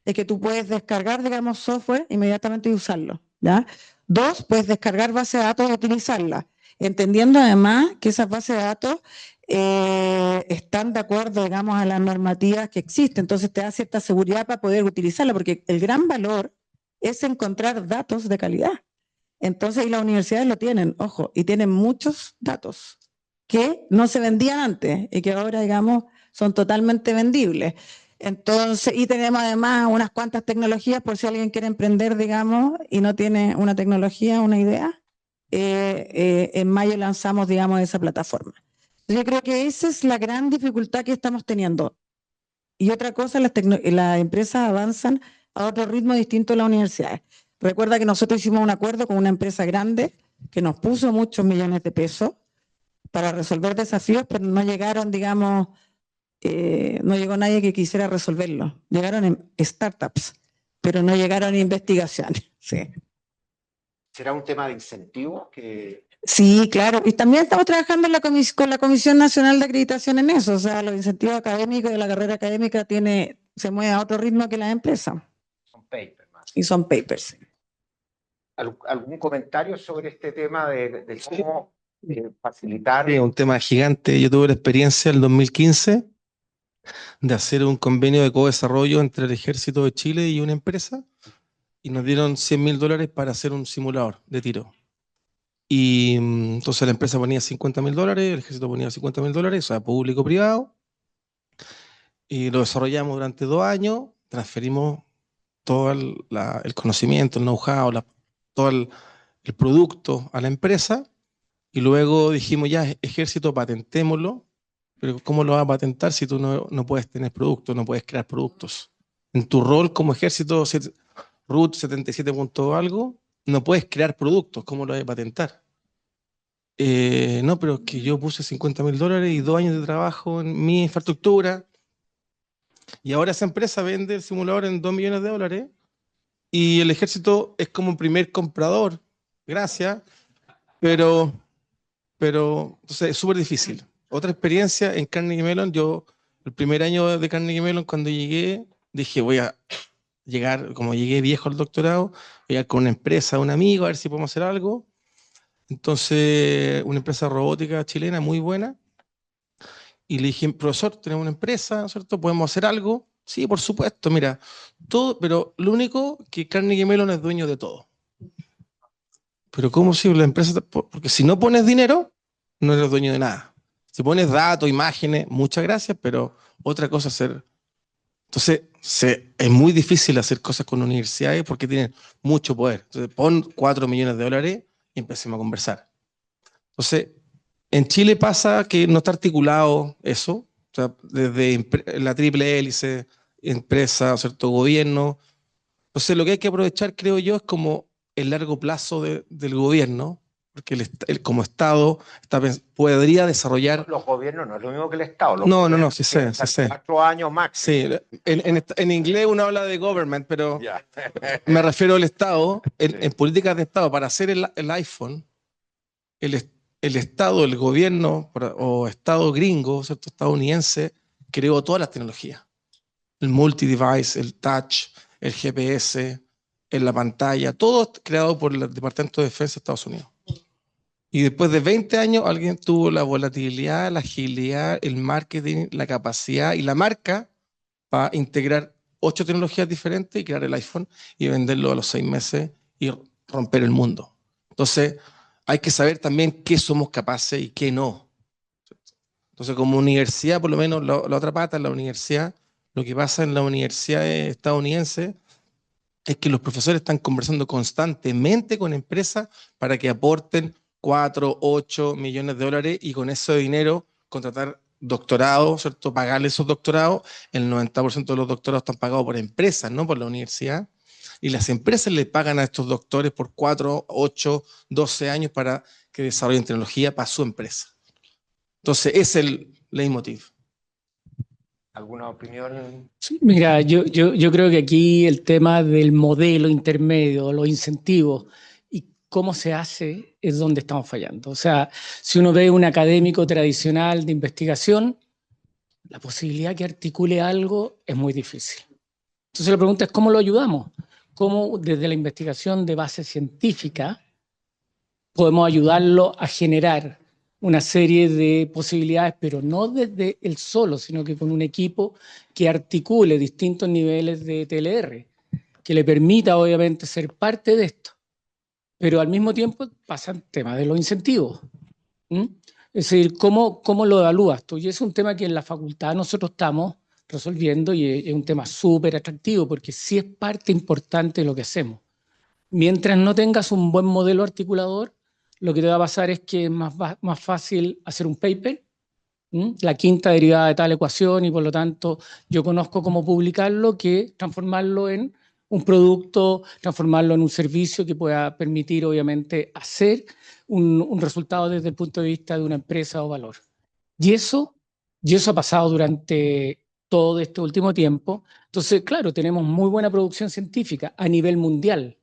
es que tú puedes descargar, digamos, software inmediatamente y usarlo, ¿ya? Dos, puedes descargar base de datos y utilizarla, entendiendo además que esas bases de datos están de acuerdo, digamos, a las normativas que existen. Entonces te da cierta seguridad para poder utilizarla, porque el gran valor es encontrar datos de calidad. Entonces, y las universidades lo tienen, ojo, y tienen muchos datos que no se vendían antes y que ahora, digamos, son totalmente vendibles. Entonces, y tenemos además unas cuantas tecnologías por si alguien quiere emprender, digamos, y no tiene una tecnología, una idea. En mayo lanzamos, digamos, esa plataforma. Yo creo que esa es la gran dificultad que estamos teniendo. Y otra cosa, las empresas avanzan a otro ritmo distinto a las universidades. Recuerda que nosotros hicimos un acuerdo con una empresa grande que nos puso muchos millones de pesos para resolver desafíos, pero no llegaron, digamos, no llegó nadie que quisiera resolverlo. Llegaron en startups, pero no llegaron a investigaciones. Sí. ¿Será un tema de incentivo que... Sí, claro. Y también estamos trabajando con la Comisión Nacional de Acreditación en eso. O sea, los incentivos académicos de la carrera académica se mueve a otro ritmo que las empresas. Son papers más. Y son papers. ¿Algún comentario sobre este tema de cómo facilitar? Sí, un tema gigante. Yo tuve la experiencia en el 2015 de hacer un convenio de co-desarrollo entre el Ejército de Chile y una empresa y nos dieron $100.000 para hacer un simulador de tiro. Y entonces la empresa ponía $50.000, el Ejército ponía $50.000, o sea, público-privado, y lo desarrollamos durante 2 años, transferimos todo el conocimiento, el know-how, todo el producto a la empresa, y luego dijimos, ya, Ejército, patentémoslo, pero ¿cómo lo vas a patentar si tú no puedes tener productos, no puedes crear productos? En tu rol como Ejército, RUT 77 punto algo, no puedes crear productos, ¿cómo lo vas a patentar? No, pero es que yo puse $50.000 y 2 años de trabajo en mi infraestructura, y ahora esa empresa vende el simulador en $2 millones, y el Ejército es como un primer comprador, gracias, pero entonces es súper difícil. Otra experiencia en Carnegie Mellon, yo el primer año de Carnegie Mellon, cuando llegué, dije, voy a llegar, como llegué viejo al doctorado, voy a llegar con una empresa, un amigo, a ver si podemos hacer algo. Entonces, una empresa robótica chilena muy buena, y le dije, profesor, tenemos una empresa, ¿cierto? ¿Podemos hacer algo? Sí, por supuesto, mira, todo, pero lo único que Carnegie Mellon es dueño de todo. Pero ¿cómo si la empresa? Porque si no pones dinero, no eres dueño de nada. Si pones datos, imágenes, muchas gracias, pero otra cosa es hacer. Entonces, es muy difícil hacer cosas con universidades porque tienen mucho poder. Entonces, pon $4 millones y empecemos a conversar. Entonces, en Chile pasa que no está articulado eso, o sea, desde la triple hélice, empresa, cierto gobierno. Entonces, lo que hay que aprovechar, creo yo, es como el largo plazo del gobierno, porque como Estado podría desarrollar... Los gobiernos no es lo mismo que el Estado. No, sí sé. 4 años máximo. Sí, en inglés uno habla de government, pero me refiero al Estado, en políticas de Estado. Para hacer el iPhone, el Estado, el gobierno o Estado gringo, ¿cierto? Estadounidense, creó todas las tecnologías. El multi-device, el touch, el GPS, en la pantalla, todo creado por el Departamento de Defensa de Estados Unidos. Y después de 20 años alguien tuvo la volatilidad, la agilidad, el marketing, la capacidad y la marca para integrar 8 tecnologías diferentes y crear el iPhone y venderlo a los 6 meses y romper el mundo. Entonces, hay que saber también qué somos capaces y qué no. Entonces, como universidad, por lo menos la otra pata en la universidad, lo que pasa en la universidad estadounidense es que los profesores están conversando constantemente con empresas para que aporten 4, 8 millones de dólares y con ese dinero contratar doctorados, ¿cierto? Pagarle esos doctorados. El 90% de los doctorados están pagados por empresas, no por la universidad. Y las empresas le pagan a estos doctores por 4, 8, 12 años para que desarrollen tecnología para su empresa. Entonces, ese es el leitmotiv. ¿Alguna opinión? Sí, mira, yo creo que aquí el tema del modelo intermedio, los incentivos y cómo se hace es donde estamos fallando. O sea, si uno ve un académico tradicional de investigación, la posibilidad que articule algo es muy difícil. Entonces la pregunta es, ¿cómo lo ayudamos? ¿Cómo desde la investigación de base científica podemos ayudarlo a generar una serie de posibilidades, pero no desde él solo, sino que con un equipo que articule distintos niveles de TLR, que le permita obviamente ser parte de esto, pero al mismo tiempo pasan temas de los incentivos. Es decir, ¿cómo lo evalúas tú? Y es un tema que en la facultad nosotros estamos resolviendo y es un tema súper atractivo porque sí es parte importante de lo que hacemos. Mientras no tengas un buen modelo articulador, lo que te va a pasar es que es más fácil hacer un paper, la quinta derivada de tal ecuación, y por lo tanto yo conozco cómo publicarlo, que transformarlo en un producto, transformarlo en un servicio que pueda permitir obviamente hacer un resultado desde el punto de vista de una empresa o valor. Y eso ha pasado durante todo este último tiempo. Entonces, claro, tenemos muy buena producción científica a nivel mundial,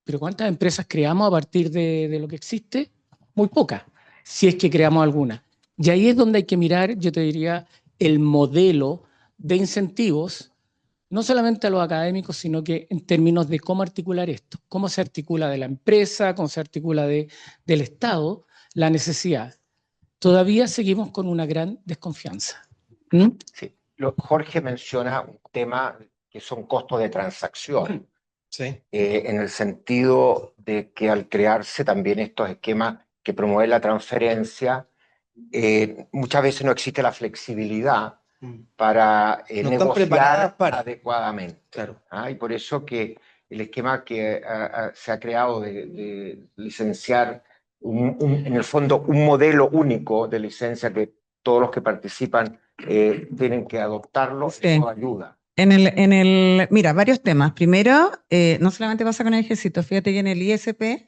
pero ¿cuántas empresas creamos a partir de lo que existe? Muy pocas, si es que creamos alguna. Y ahí es donde hay que mirar, yo te diría, el modelo de incentivos, no solamente a los académicos, sino que en términos de cómo articular esto, cómo se articula de la empresa, cómo se articula del Estado, la necesidad. Todavía seguimos con una gran desconfianza. Sí. Jorge menciona un tema que son costos de transacción. Sí. En el sentido de que al crearse también estos esquemas que promueven la transferencia, muchas veces no existe la flexibilidad para No están preparadas negociar para. adecuadamente. Claro. Y por eso que el esquema que se ha creado de licenciar, en el fondo, un modelo único de licencia que todos los que participan tienen que adoptarlo, Sí. eso ayuda. Mira, varios temas. Primero, no solamente pasa con el ejército, fíjate que en el ISP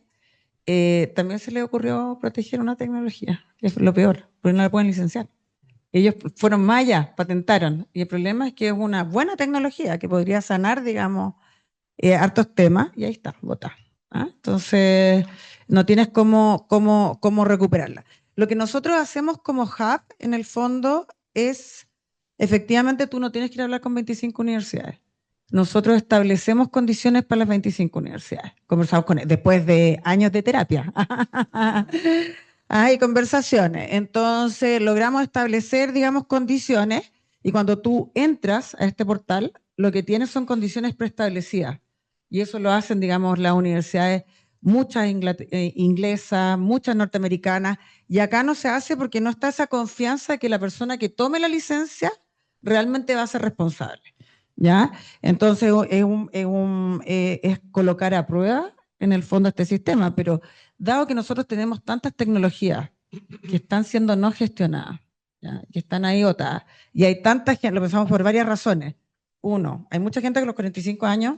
también se le ocurrió proteger una tecnología, que es lo peor, porque no la pueden licenciar. Ellos fueron más allá, patentaron, y el problema es que es una buena tecnología que podría sanar, digamos, hartos temas, y ahí está, botada. Entonces, no tienes cómo recuperarla. Lo que nosotros hacemos como hub, en el fondo, es... Efectivamente, tú no tienes que ir a hablar con 25 universidades. Nosotros establecemos condiciones para las 25 universidades. Conversamos con ellos después de años de terapia. Hay conversaciones. Entonces, logramos establecer, digamos, condiciones, y cuando tú entras a este portal, lo que tienes son condiciones preestablecidas. Y eso lo hacen, digamos, las universidades, muchas inglesas, muchas norteamericanas, y acá no se hace porque no está esa confianza de que la persona que tome la licencia realmente va a ser responsable, ¿ya? Entonces es colocar a prueba en el fondo este sistema, pero dado que nosotros tenemos tantas tecnologías que están siendo no gestionadas, ¿ya? Que están ahí botadas, y hay tanta gente, lo pensamos por varias razones. Uno, hay mucha gente que a los 45 años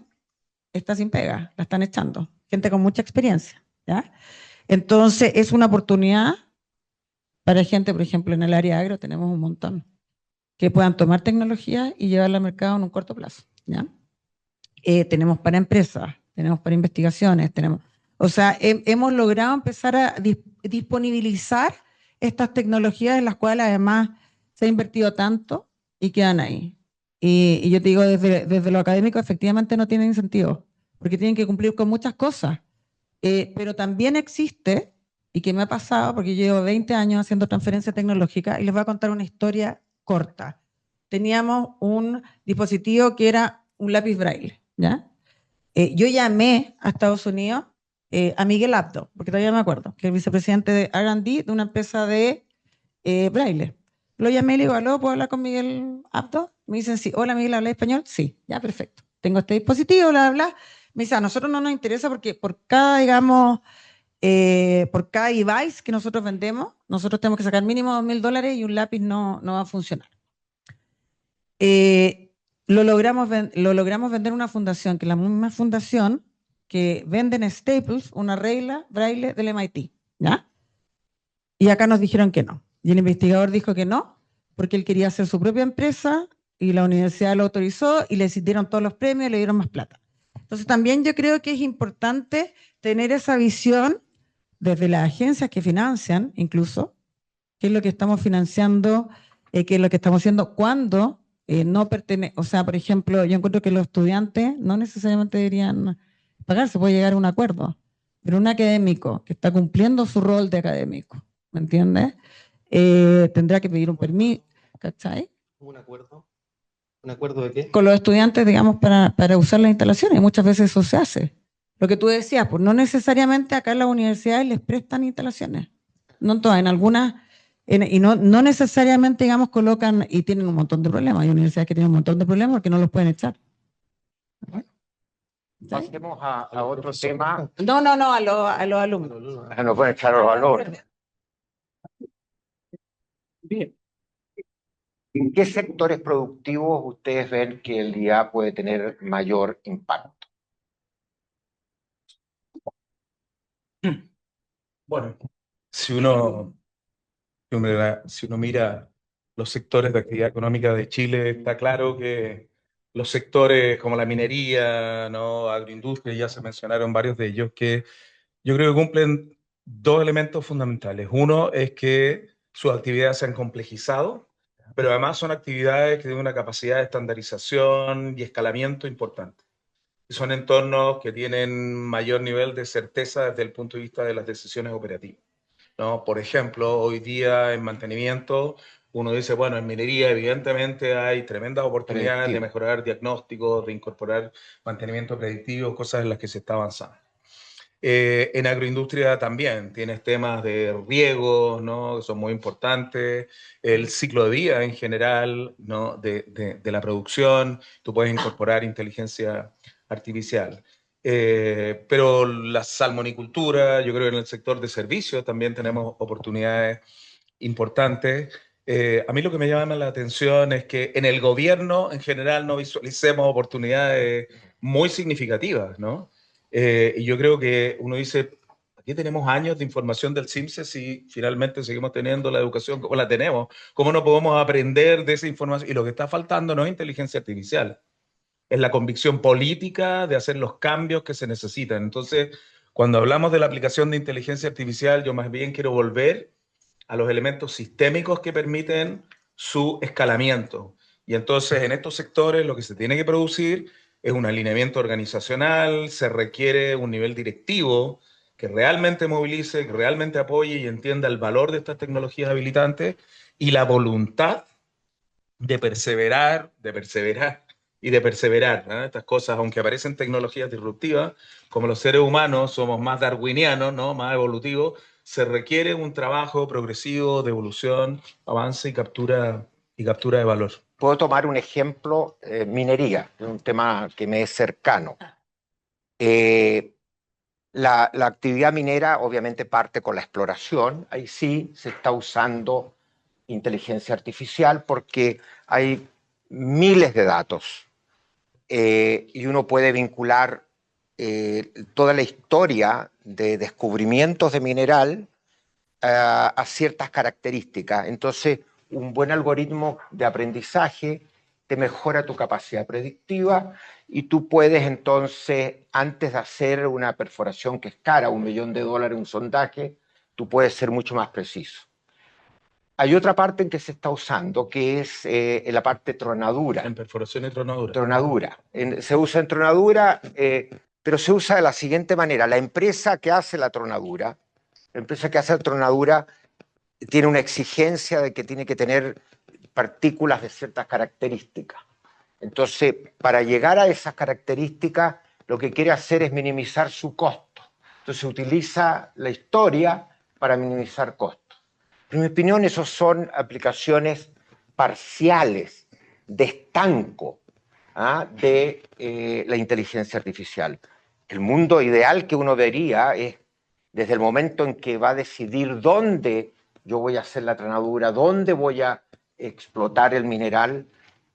está sin pega, la están echando, gente con mucha experiencia, ¿ya? Entonces es una oportunidad para gente, por ejemplo, en el área agro tenemos un montón, que puedan tomar tecnología y llevarla al mercado en un corto plazo, ¿ya? Tenemos para empresas, tenemos para investigaciones, o sea, hemos logrado empezar a disponibilizar estas tecnologías en las cuales además se ha invertido tanto y quedan ahí. Y yo te digo, desde lo académico efectivamente no tienen incentivo, porque tienen que cumplir con muchas cosas, pero también existe y que me ha pasado, porque yo llevo 20 años haciendo transferencia tecnológica, y les voy a contar una historia corta. Teníamos un dispositivo que era un lápiz braille, ¿ya? Yo llamé a Estados Unidos a Miguel Abdo, porque todavía me acuerdo, que es el vicepresidente de R&D de una empresa de braille. Lo llamé y le digo, ¿aló, puedo hablar con Miguel Abdo? Me dicen, sí. Hola, Miguel, ¿habla español? Sí, ya, perfecto. Tengo este dispositivo, bla, bla, bla. Me dice, a nosotros no nos interesa porque por cada, digamos, por cada device que nosotros vendemos, nosotros tenemos que sacar mínimo $2.000 y un lápiz no va a funcionar. Lo logramos vender a una fundación, que es la misma fundación que venden Staples, una regla braille del MIT, ¿ya? Y acá nos dijeron que no. Y el investigador dijo que no, porque él quería hacer su propia empresa y la universidad lo autorizó y le dieron todos los premios y le dieron más plata. Entonces también yo creo que es importante tener esa visión desde las agencias que financian, incluso, qué es lo que estamos financiando, qué es lo que estamos haciendo cuando no pertenece, o sea, por ejemplo, yo encuentro que los estudiantes no necesariamente deberían pagar, se puede llegar a un acuerdo, pero un académico que está cumpliendo su rol de académico, ¿me entiendes? Tendrá que pedir un permiso, ¿cachai? ¿Un acuerdo? ¿Un acuerdo de qué? Con los estudiantes, digamos, para usar las instalaciones, muchas veces eso se hace. Lo que tú decías, pues no necesariamente acá en las universidades les prestan instalaciones, no todas, en algunas, y no necesariamente, digamos, colocan, y tienen un montón de problemas, hay universidades que tienen un montón de problemas porque no los pueden echar. Pasemos a otro tema. No, a los alumnos. Nos pueden echar los valores. Bien. ¿En qué sectores productivos ustedes ven que el IA puede tener mayor impacto? Bueno, si uno mira los sectores de actividad económica de Chile, está claro que los sectores como la minería, ¿no? Agroindustria, ya se mencionaron varios de ellos, que yo creo que cumplen dos elementos fundamentales. Uno es que sus actividades se han complejizado, pero además son actividades que tienen una capacidad de estandarización y escalamiento importante. Son entornos que tienen mayor nivel de certeza desde el punto de vista de las decisiones operativas, ¿no? Por ejemplo, hoy día en mantenimiento, uno dice, bueno, en minería evidentemente hay tremendas oportunidades de mejorar diagnósticos, de incorporar mantenimiento predictivo, cosas en las que se está avanzando. En agroindustria también tienes temas de riego, ¿no? Que son muy importantes, el ciclo de vida en general, ¿no? de la producción, tú puedes incorporar inteligencia artificial. Pero la salmonicultura, yo creo que en el sector de servicios también tenemos oportunidades importantes. A mí lo que me llama la atención es que en el gobierno en general no visualicemos oportunidades muy significativas, ¿no? Y yo creo que uno dice, aquí tenemos años de información del CIMSE si finalmente seguimos teniendo la educación como la tenemos. ¿Cómo no podemos aprender de esa información? Y lo que está faltando no es inteligencia artificial, es la convicción política de hacer los cambios que se necesitan. Entonces, cuando hablamos de la aplicación de inteligencia artificial, yo más bien quiero volver a los elementos sistémicos que permiten su escalamiento. Y entonces en estos sectores lo que se tiene que producir es un alineamiento organizacional, se requiere un nivel directivo que realmente movilice, que realmente apoye y entienda el valor de estas tecnologías habilitantes y la voluntad de perseverar y de perseverar, ¿no? Estas cosas, aunque aparecen tecnologías disruptivas, como los seres humanos somos más darwinianos, ¿no? Más evolutivos, se requiere un trabajo progresivo de evolución, avance y captura de valor. Puedo tomar un ejemplo, minería, un tema que me es cercano. La actividad minera obviamente parte con la exploración, ahí sí se está usando inteligencia artificial porque hay miles de datos y uno puede vincular toda la historia de descubrimientos de mineral a ciertas características. Entonces, un buen algoritmo de aprendizaje te mejora tu capacidad predictiva y tú puedes entonces, antes de hacer una perforación que es cara, $1 millón, un sondaje, tú puedes ser mucho más preciso. Hay otra parte en que se está usando, que es en la parte tronadura. En perforación y tronadura. Tronadura. Se usa en tronadura, pero se usa de la siguiente manera. La empresa que hace la tronadura La empresa que hace tronadura tiene una exigencia de que tiene que tener partículas de ciertas características. Entonces, para llegar a esas características, lo que quiere hacer es minimizar su costo. Entonces, utiliza la historia para minimizar costos. En mi opinión, esos son aplicaciones parciales de estanco de la inteligencia artificial. El mundo ideal que uno vería es desde el momento en que va a decidir dónde yo voy a hacer la tranadura, dónde voy a explotar el mineral,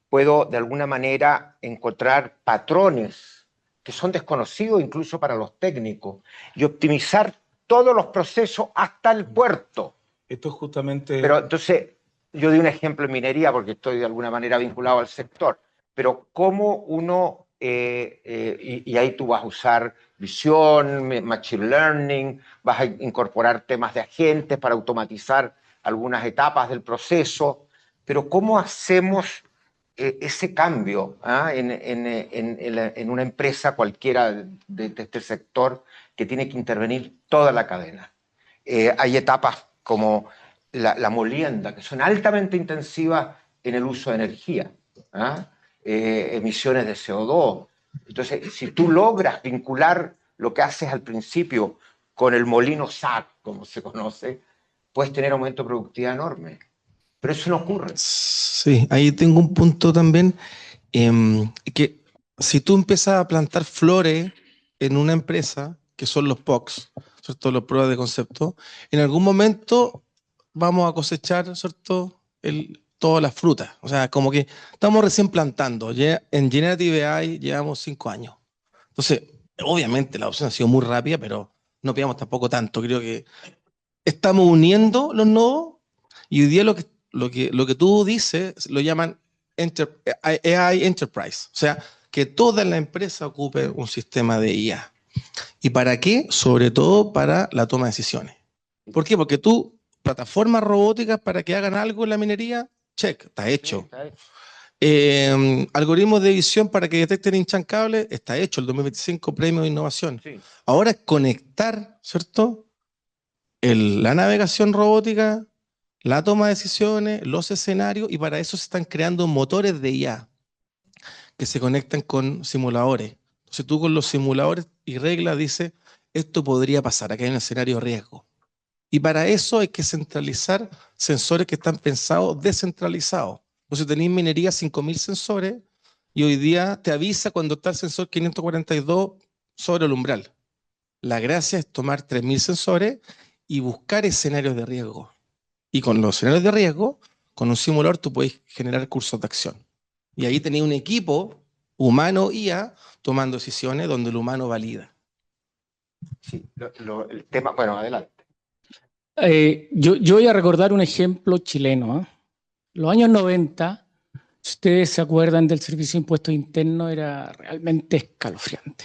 puedo de alguna manera encontrar patrones que son desconocidos incluso para los técnicos y optimizar todos los procesos hasta el puerto. Esto es justamente... Pero entonces, yo di un ejemplo en minería porque estoy de alguna manera vinculado al sector, pero cómo uno, y ahí tú vas a usar visión, machine learning, vas a incorporar temas de agentes para automatizar algunas etapas del proceso, pero cómo hacemos ese cambio en una empresa cualquiera de este sector que tiene que intervenir toda la cadena. Hay etapas como la molienda, que son altamente intensivas en el uso de energía, emisiones de CO2. Entonces, si tú logras vincular lo que haces al principio con el molino SAC, como se conoce, puedes tener aumento de productividad enorme. Pero eso no ocurre. Sí, ahí tengo un punto también, que si tú empiezas a plantar flores en una empresa, que son los POCs, ¿cierto? Los pruebas de concepto, en algún momento vamos a cosechar, ¿cierto? Todas las frutas. O sea, como que estamos recién plantando. Ya en Generative AI llevamos 5 años. Entonces, obviamente la opción ha sido muy rápida, pero no pidamos tampoco tanto. Creo que estamos uniendo los nodos y hoy día lo que tú dices lo llaman AI Enterprise. O sea, que toda la empresa ocupe un sistema de IA. ¿Y para qué? Sobre todo para la toma de decisiones. ¿Por qué? Porque tú, plataformas robóticas para que hagan algo en la minería, check, está hecho. Sí, está hecho. Algoritmos de visión para que detecten hinchancable, está hecho, el 2025 Premio de Innovación. Sí. Ahora es conectar, ¿cierto? La navegación robótica, la toma de decisiones, los escenarios, y para eso se están creando motores de IA que se conectan con simuladores. Entonces tú con los simuladores y reglas dices, esto podría pasar, aquí hay un escenario de riesgo. Y para eso hay que centralizar sensores que están pensados descentralizados. Entonces tenéis minería 5.000 sensores y hoy día te avisa cuando está el sensor 542 sobre el umbral. La gracia es tomar 3.000 sensores y buscar escenarios de riesgo. Y con los escenarios de riesgo, con un simulador tú puedes generar cursos de acción. Y ahí tenéis un equipo humano IA tomando decisiones donde el humano valida. Sí, el tema, bueno, adelante. Yo voy a recordar un ejemplo chileno. Los años 90, si ustedes se acuerdan del Servicio de Impuestos Internos, era realmente escalofriante.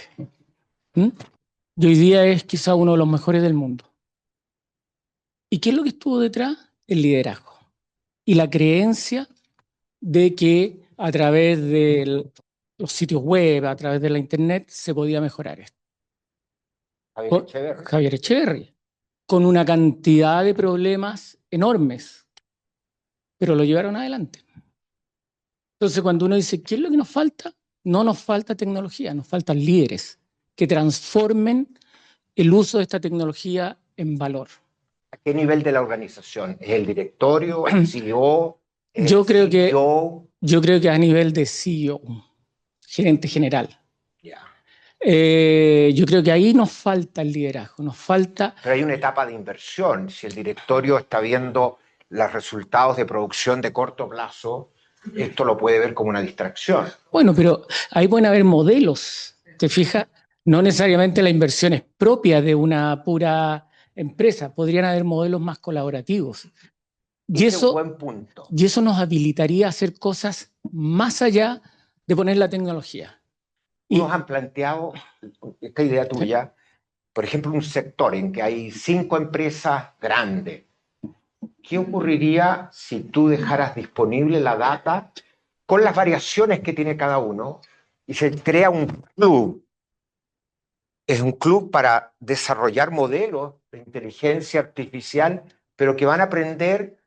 Y hoy día es quizá uno de los mejores del mundo. ¿Y qué es lo que estuvo detrás? El liderazgo. Y la creencia de que a través de los sitios web, a través de la internet, se podía mejorar esto. Javier Echeverry, con una cantidad de problemas enormes, pero lo llevaron adelante. Entonces, cuando uno dice, ¿qué es lo que nos falta? No nos falta tecnología, nos faltan líderes que transformen el uso de esta tecnología en valor. ¿A qué nivel de la organización? ¿Es el directorio, el CEO? Yo creo que a nivel de CEO, gerente general. Yeah. Yo creo que ahí nos falta el liderazgo, nos falta... Pero hay una etapa de inversión. Si el directorio está viendo los resultados de producción de corto plazo, esto lo puede ver como una distracción. Bueno, pero ahí pueden haber modelos, ¿te fijas? No necesariamente la inversión es propia de una pura empresa, podrían haber modelos más colaborativos. Y eso, buen punto. Y eso nos habilitaría a hacer cosas más allá de poner la tecnología. Nos han planteado, esta idea tuya, por ejemplo, un sector en que hay 5 empresas grandes. ¿Qué ocurriría si tú dejaras disponible la data con las variaciones que tiene cada uno y se crea un club? Es un club para desarrollar modelos de inteligencia artificial, pero que van a aprender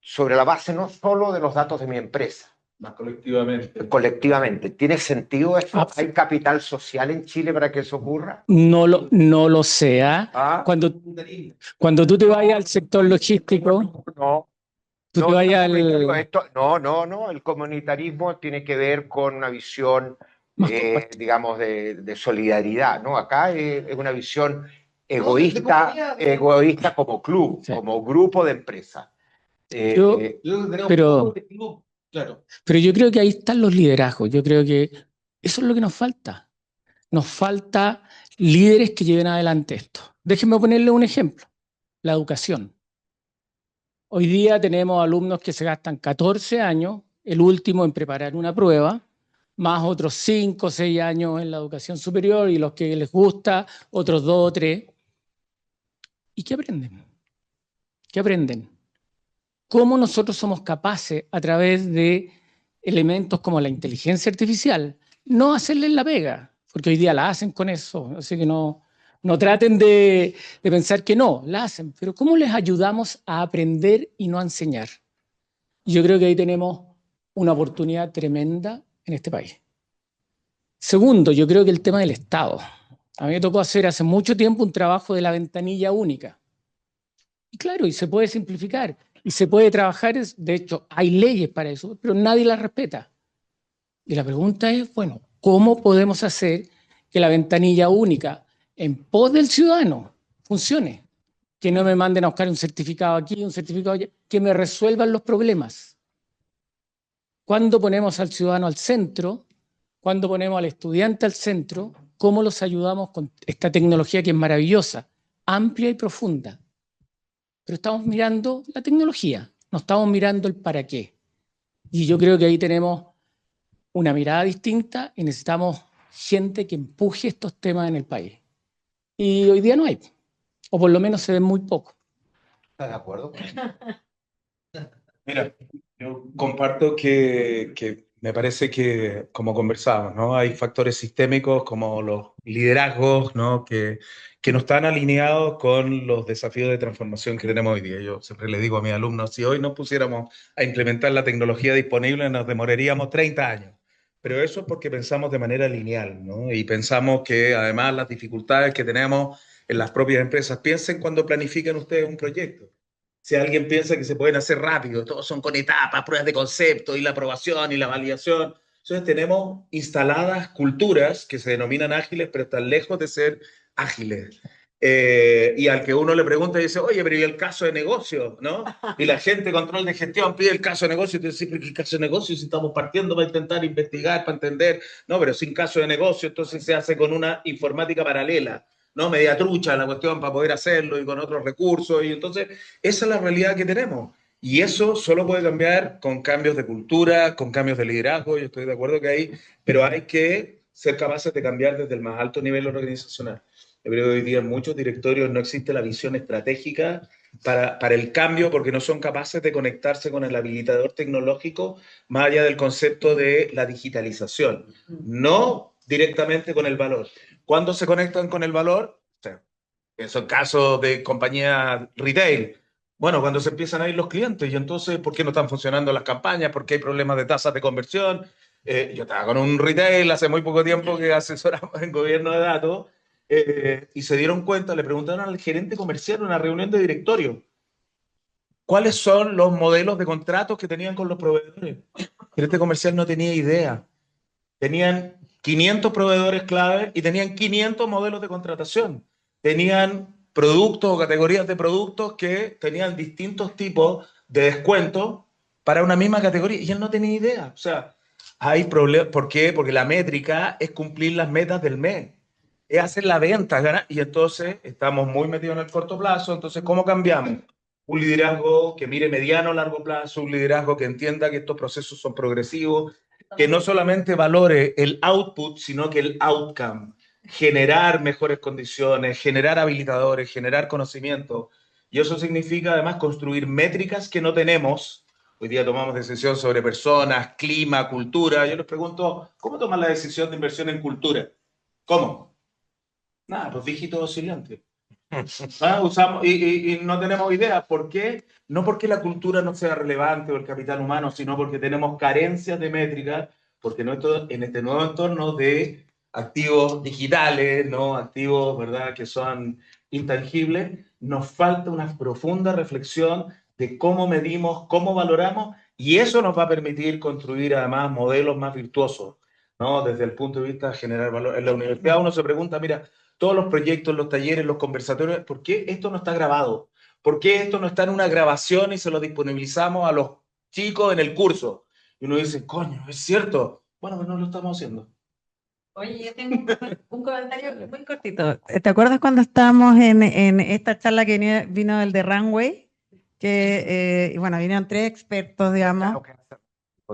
sobre la base no solo de los datos de mi empresa, Más colectivamente. colectivamente. ¿Tiene sentido eso? ¿Hay capital social en Chile para que eso ocurra? No lo sea. ¿Ah? Cuando tú te vayas al sector logístico, No. tú te vayas al... No, el comunitarismo tiene que ver con una visión, Más compartido. digamos, de solidaridad, ¿no? Acá es una visión egoísta como club, Sí. como grupo de empresas. Pero yo creo que ahí están los liderazgos. Yo creo que eso es lo que nos falta. Nos falta líderes que lleven adelante esto. Déjenme ponerle un ejemplo. La educación. Hoy día tenemos alumnos que se gastan 14 años, el último en preparar una prueba, más otros 5 o 6 años en la educación superior y los que les gusta, otros 2 o 3. ¿Y qué aprenden? ¿Qué aprenden? ¿Cómo nosotros somos capaces, a través de elementos como la inteligencia artificial, no hacerles la pega? Porque hoy día la hacen con eso, así que no traten de pensar que no, la hacen. Pero ¿cómo les ayudamos a aprender y no a enseñar? Yo creo que ahí tenemos una oportunidad tremenda en este país. Segundo, yo creo que el tema del Estado. A mí me tocó hacer hace mucho tiempo un trabajo de la ventanilla única. Y claro, y se puede simplificar, y se puede trabajar, de hecho, hay leyes para eso, pero nadie las respeta. Y la pregunta es, bueno, ¿cómo podemos hacer que la ventanilla única en pos del ciudadano funcione? Que no me manden a buscar un certificado aquí, un certificado allá, que me resuelvan los problemas. Cuando ponemos al ciudadano al centro, cuando ponemos al estudiante al centro, ¿cómo los ayudamos con esta tecnología que es maravillosa, amplia y profunda? Pero estamos mirando la tecnología, no estamos mirando el para qué. Y yo creo que ahí tenemos una mirada distinta y necesitamos gente que empuje estos temas en el país. Y hoy día no hay, o por lo menos se ven muy poco. ¿Estás de acuerdo? Mira, yo comparto que me parece que, como conversamos, ¿no? Hay factores sistémicos como los liderazgos, ¿no? Que no están alineados con los desafíos de transformación que tenemos hoy día. Yo siempre le digo a mis alumnos, si hoy nos pusiéramos a implementar la tecnología disponible, nos demoraríamos 30 años. Pero eso es porque pensamos de manera lineal, ¿no? Y pensamos que además las dificultades que tenemos en las propias empresas, piensen cuando planifican ustedes un proyecto. Si alguien piensa que se pueden hacer rápido, todos son con etapas, pruebas de concepto y la aprobación y la validación. Entonces tenemos instaladas culturas que se denominan ágiles, pero están lejos de ser ágiles. Y al que uno le pregunta y dice, oye, pero ¿y el caso de negocio? ¿No? Y la gente, control de gestión, pide el caso de negocio y te dice, ¿pero qué caso de negocio? Si estamos partiendo para intentar investigar, para entender. No, pero sin caso de negocio, entonces se hace con una informática paralela, ¿no? Media trucha la cuestión para poder hacerlo y con otros recursos. Y entonces esa es la realidad que tenemos. Y eso solo puede cambiar con cambios de cultura, con cambios de liderazgo, yo estoy de acuerdo que hay, pero hay que ser capaces de cambiar desde el más alto nivel organizacional. Yo creo que hoy día en muchos directorios no existe la visión estratégica para el cambio porque no son capaces de conectarse con el habilitador tecnológico más allá del concepto de la digitalización, no directamente con el valor. ¿Cuándo se conectan con el valor? O sea, esos casos de compañía retail. Bueno, cuando se empiezan a ir los clientes y entonces, ¿por qué no están funcionando las campañas? ¿Por qué hay problemas de tasas de conversión? Yo estaba con un retail hace muy poco tiempo que asesoramos en gobierno de datos y se dieron cuenta, le preguntaron al gerente comercial en una reunión de directorio, ¿cuáles son los modelos de contratos que tenían con los proveedores? El gerente comercial no tenía idea. Tenían 500 proveedores clave y tenían 500 modelos de contratación. Tenían productos o categorías de productos que tenían distintos tipos de descuento para una misma categoría y él no tenía idea. O sea, hay problemas. ¿Por qué? Porque la métrica es cumplir las metas del mes, es hacer la venta, ¿verdad? Y entonces estamos muy metidos en el corto plazo. Entonces, ¿cómo cambiamos? Un liderazgo que mire mediano o largo plazo, un liderazgo que entienda que estos procesos son progresivos, que no solamente valore el output, sino que el outcome. Generar mejores condiciones, generar habilitadores, generar conocimiento. Y eso significa además construir métricas que no tenemos. Hoy día tomamos decisión sobre personas, clima, cultura. Yo les pregunto, ¿cómo toman la decisión de inversión en cultura? ¿Cómo? Nada, pues dígitos oscilantes. Usamos, y no tenemos idea. ¿Por qué? No porque la cultura no sea relevante o el capital humano, sino porque tenemos carencias de métricas, porque en este nuevo entorno de activos digitales, ¿no? Activos, ¿verdad?, que son intangibles, nos falta una profunda reflexión de cómo medimos, cómo valoramos, y eso nos va a permitir construir además modelos más virtuosos, ¿no? Desde el punto de vista de generar valor. En la universidad uno se pregunta, mira, todos los proyectos, los talleres, los conversatorios, ¿por qué esto no está grabado? ¿Por qué esto no está en una grabación y se lo disponibilizamos a los chicos en el curso? Y uno dice, coño, es cierto. Bueno, pues no lo estamos haciendo. Oye, yo tengo un comentario muy cortito. ¿Te acuerdas cuando estábamos en esta charla que vino el de Runway? Que, bueno, vinieron 3 expertos, digamos.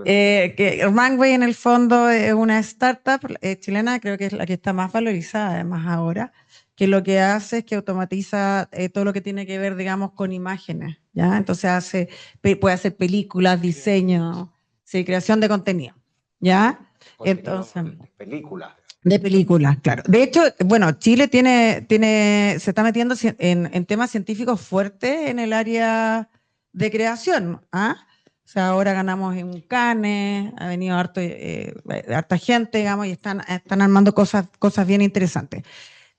Que Runway en el fondo es una startup chilena, creo que es la que está más valorizada además ahora, que lo que hace es que automatiza todo lo que tiene que ver, digamos, con imágenes, ¿ya? Entonces puede hacer películas, diseño, sí, creación de contenido, ¿ya? Entonces, Películas. de películas, claro. De hecho, bueno, Chile se está metiendo en temas científicos fuertes en el área de creación, ¿ah? O sea, ahora ganamos en Cannes, ha venido harta gente, digamos, y están armando cosas bien interesantes.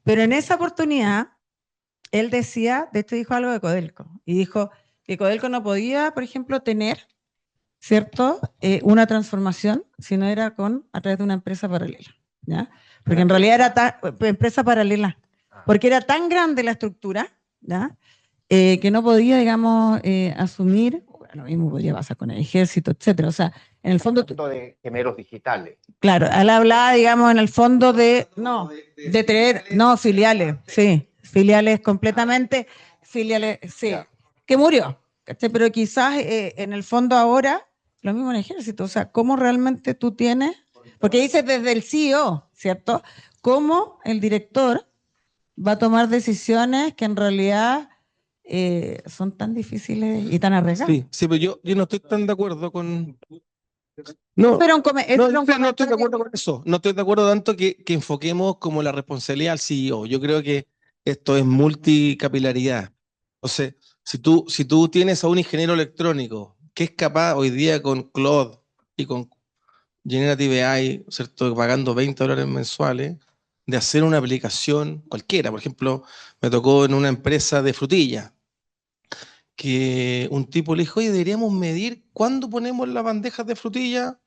Pero en esa oportunidad, él decía, de hecho dijo algo de Codelco, y dijo que Codelco no podía, por ejemplo, tener, ¿cierto?, una transformación si no era a través de una empresa paralela, ¿ya? Porque en realidad era empresa paralela, porque era tan grande la estructura, ¿ya?, que no podía, digamos, asumir, lo mismo podría pasar con el ejército, etcétera. O sea, en el fondo... de gemelos digitales. Claro, él hablaba, digamos, en el fondo de tener, filiales, sí, filiales completamente, filiales, sí, que murió, ¿cachai? Pero quizás en el fondo ahora, lo mismo en el ejército, o sea, ¿cómo realmente tú tienes? Porque dices desde el CEO, ¿cierto? ¿Cómo el director va a tomar decisiones que en realidad son tan difíciles y tan arriesgadas? Sí, pero yo no estoy tan de acuerdo con... No, Pero no estoy de acuerdo con eso. No estoy de acuerdo tanto que enfoquemos como la responsabilidad al CEO. Yo creo que esto es multicapilaridad. O sea, si tú tienes a un ingeniero electrónico que es capaz hoy día con Claude y con Generative AI, ¿cierto?, pagando $20 mensuales, de hacer una aplicación cualquiera. Por ejemplo, me tocó en una empresa de frutillas que un tipo le dijo, oye, deberíamos medir cuándo ponemos las bandejas de frutilla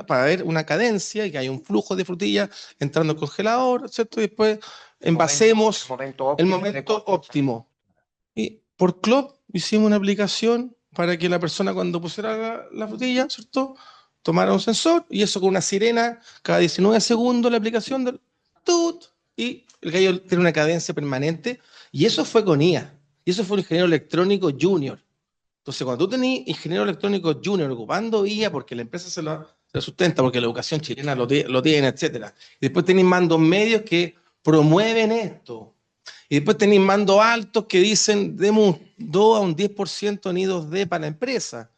para ver una cadencia y que hay un flujo de frutilla entrando al congelador, ¿cierto? Y después envasemos el momento óptimo. Y por Club hicimos una aplicación para que la persona cuando pusiera la frutilla, ¿cierto?, tomara un sensor y eso con una sirena cada 19 segundos la aplicación del tut, y el gallo tiene una cadencia permanente, y eso fue con IA. Y eso fue un ingeniero electrónico junior. Entonces, cuando tú tenés ingeniero electrónico junior ocupando IA porque la empresa se lo sustenta, porque la educación chilena lo tiene, etc. Y después tenés mandos medios que promueven esto. Y después tenés mandos altos que dicen, demos un 2 a un 10% en I+D para la empresa.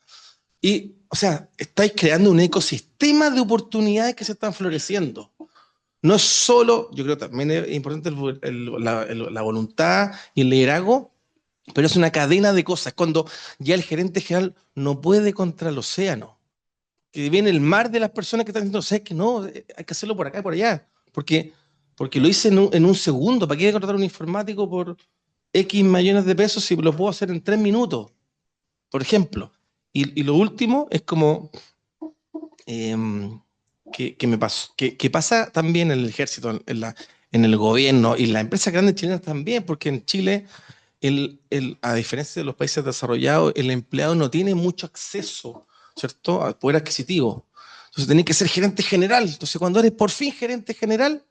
Y, o sea, estáis creando un ecosistema de oportunidades que se están floreciendo. No es solo, yo creo que también es importante la voluntad y el liderazgo, pero es una cadena de cosas. Cuando ya el gerente general no puede contra el océano, que viene el mar de las personas que están diciendo, ¿sabes que no? Hay que hacerlo por acá y por allá. Porque lo hice en un segundo. ¿Para qué voy a contratar un informático por X millones de pesos si lo puedo hacer en 3 minutos? Por ejemplo. Y lo último es como que pasa también en el ejército, en el gobierno y en las empresas grandes chilenas también, porque en Chile, a diferencia de los países desarrollados, el empleado no tiene mucho acceso, ¿cierto?, al poder adquisitivo. Entonces tenés que ser gerente general. Entonces cuando eres por fin gerente general,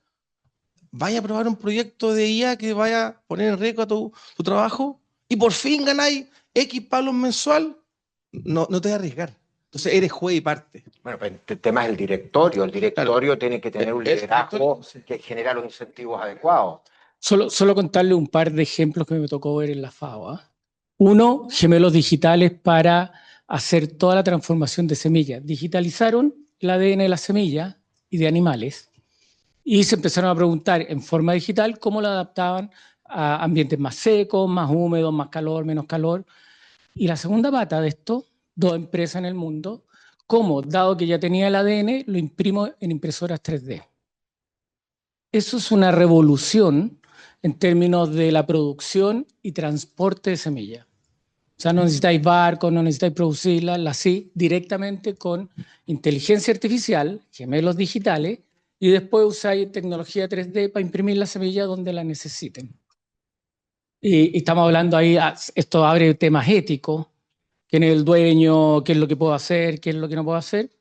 vaya a probar un proyecto de IA que vaya a poner en riesgo tu trabajo y por fin ganáis X palos mensual, no te vas a arriesgar. Entonces eres juez y parte. Bueno, pero el tema es el directorio. El directorio Claro. tiene que tener un liderazgo que genera los incentivos adecuados. Solo contarle un par de ejemplos que me tocó ver en la FAO, ¿eh? Uno, gemelos digitales para hacer toda la transformación de semillas. Digitalizaron el ADN de las semillas y de animales y se empezaron a preguntar en forma digital cómo lo adaptaban a ambientes más secos, más húmedos, más calor, menos calor. Y la segunda pata de esto, 2 empresas en el mundo, cómo, dado que ya tenía el ADN, lo imprimo en impresoras 3D. Eso es una revolución en términos de la producción y transporte de semillas. O sea, no necesitáis barcos, no necesitáis producirlas, las sí directamente con inteligencia artificial, gemelos digitales, y después usáis tecnología 3D para imprimir la semilla donde la necesiten. Y estamos hablando ahí, esto abre temas éticos, quién es el dueño, qué es lo que puedo hacer, qué es lo que no puedo hacer,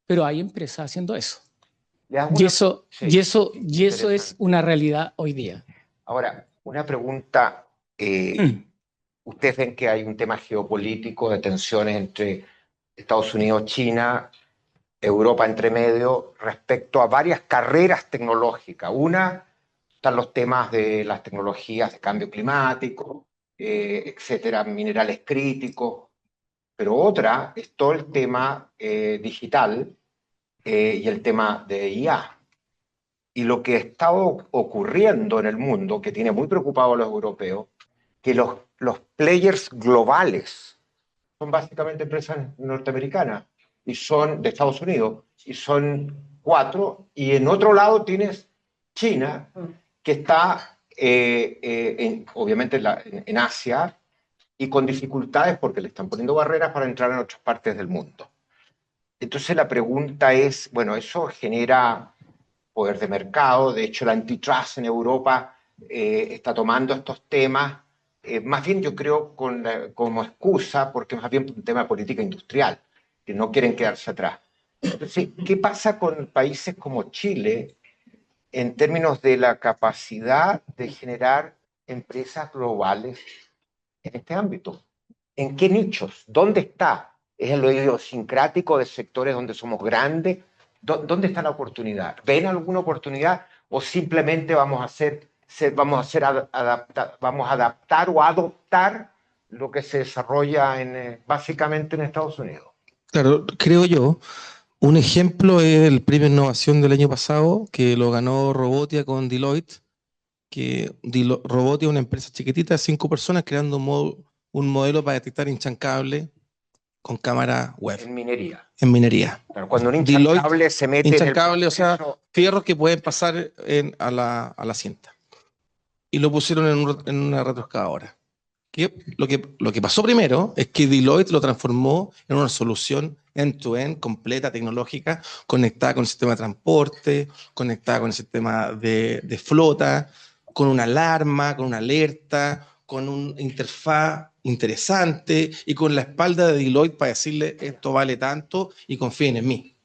pero hay empresas haciendo eso. Y eso, Sí, y eso es interesante. una realidad hoy día. Ahora, una pregunta. Ustedes ven que hay un tema geopolítico de tensiones entre Estados Unidos, China, Europa entre medio, respecto a varias carreras tecnológicas. Una, están los temas de las tecnologías de cambio climático, etcétera, minerales críticos, pero otra es todo el tema digital y el tema de IA. Y lo que está ocurriendo en el mundo, que tiene muy preocupados a los europeos, que los players globales son básicamente empresas norteamericanas y son de Estados Unidos, y son 4, y en otro lado tienes China, que está obviamente en Asia, y con dificultades porque le están poniendo barreras para entrar en otras partes del mundo. Entonces la pregunta es, bueno, eso genera poder de mercado. De hecho, el antitrust en Europa está tomando estos temas, más bien yo creo como excusa, porque es más bien un tema de política industrial, que no quieren quedarse atrás. Entonces, ¿qué pasa con países como Chile en términos de la capacidad de generar empresas globales en este ámbito? ¿En qué nichos? ¿Dónde está? ¿Es en lo idiosincrático de sectores donde somos grandes? ¿Dónde está la oportunidad? ¿Ven alguna oportunidad o simplemente vamos a adaptar o adoptar lo que se desarrolla básicamente en Estados Unidos? Claro, creo yo. Un ejemplo es el premio de innovación del año pasado, que lo ganó Robotia con Deloitte, que Robotia es una empresa chiquitita de 5 personas creando un modelo para detectar hinchancable con cámara web En minería. en minería. Claro, cuando un Deloitte, hinchancable se mete en el hinchancable, o sea, proceso, fierros que pueden pasar a la cinta. Y lo pusieron en una retroexcavadora. Lo que pasó primero es que Deloitte lo transformó en una solución end-to-end, completa, tecnológica, conectada con el sistema de transporte, conectada con el sistema de flota, con una alarma, con una alerta, con una interfaz interesante y con la espalda de Deloitte para decirle esto vale tanto y confíen en mí.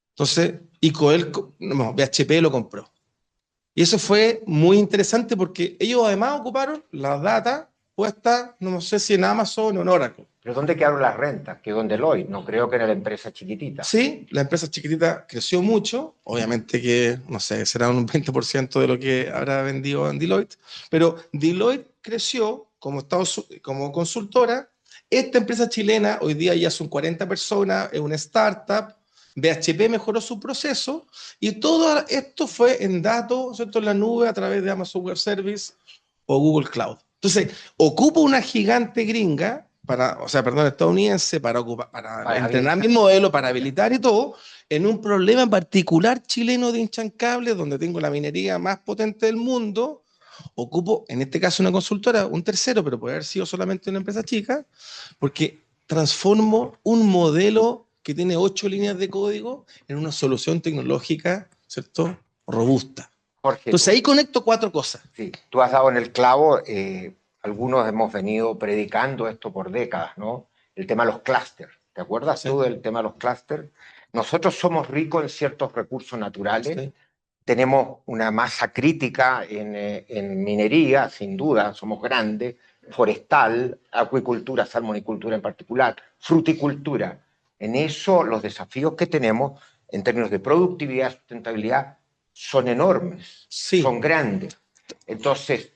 Entonces, BHP lo compró. Y eso fue muy interesante porque ellos además ocuparon las data puestas, no sé si en Amazon o en Oracle. ¿pero dónde quedaron las rentas? Quedó en Deloitte, no creo que era la empresa chiquitita. Sí, la empresa chiquitita creció mucho, obviamente que, no sé, será un 20% de lo que habrá vendido en Deloitte, pero Deloitte creció como consultora. Esta empresa chilena hoy día ya son 40 personas, es una startup. BHP mejoró su proceso y todo esto fue en datos, ¿cierto?, en la nube a través de Amazon Web Service o Google Cloud. Entonces, ocupa una gigante gringa, estadounidense, para entrenar mi modelo, para habilitar y todo, en un problema particular chileno de hinchancable, donde tengo la minería más potente del mundo. Ocupo, en este caso, una consultora, un tercero, pero puede haber sido solamente una empresa chica, porque transformo un modelo que tiene 8 líneas de código en una solución tecnológica, ¿cierto?, robusta. Jorge, entonces ahí conecto 4 cosas. Sí, tú has dado en el clavo, algunos hemos venido predicando esto por décadas, ¿no? El tema de los clústeres. ¿Te acuerdas tú del tema de los clústeres? Nosotros somos ricos en ciertos recursos naturales. Sí. Tenemos una masa crítica en minería, sin duda, somos grandes, forestal, acuicultura, salmonicultura en particular, fruticultura. En eso los desafíos que tenemos en términos de productividad y sustentabilidad son enormes, sí, son grandes. Entonces,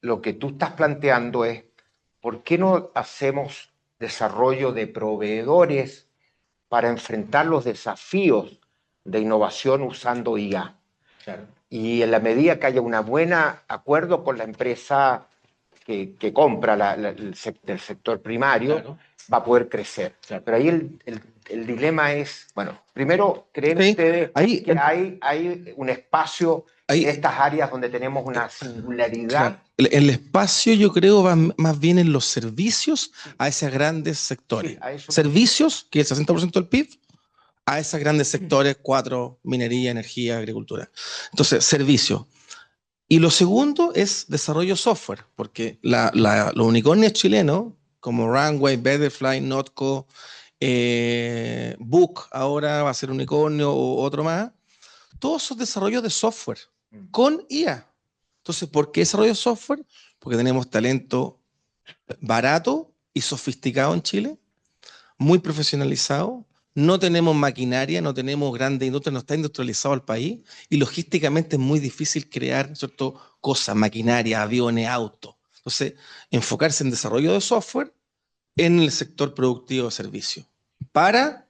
lo que tú estás planteando es, ¿por qué no hacemos desarrollo de proveedores para enfrentar los desafíos de innovación usando IA? Claro. Y en la medida que haya un buen acuerdo con la empresa que compra del sector primario, Claro. va a poder crecer. Claro. Pero ahí el dilema es, bueno, primero, ¿creen Sí, ustedes ahí- que hay un espacio Ahí- en estas áreas donde tenemos una singularidad? Claro. El espacio yo creo va más bien en los servicios a esos grandes sectores. Sí, a eso- Servicios, que es el 60% del PIB, a esos grandes sectores, 4, minería, energía, agricultura. Entonces, servicio. Y lo segundo es desarrollo software, porque los unicornios chilenos, como Runway, Betterfly, Notco, Book, ahora va a ser unicornio o otro más, todos son desarrollos de software con IA. Entonces, ¿por qué desarrollo de software? Porque tenemos talento barato y sofisticado en Chile, muy profesionalizado, no tenemos maquinaria, no tenemos grandes industrias, no está industrializado el país y logísticamente es muy difícil crear, ¿cierto?, cosas, maquinaria, aviones, autos. Entonces, enfocarse en desarrollo de software en el sector productivo de servicio para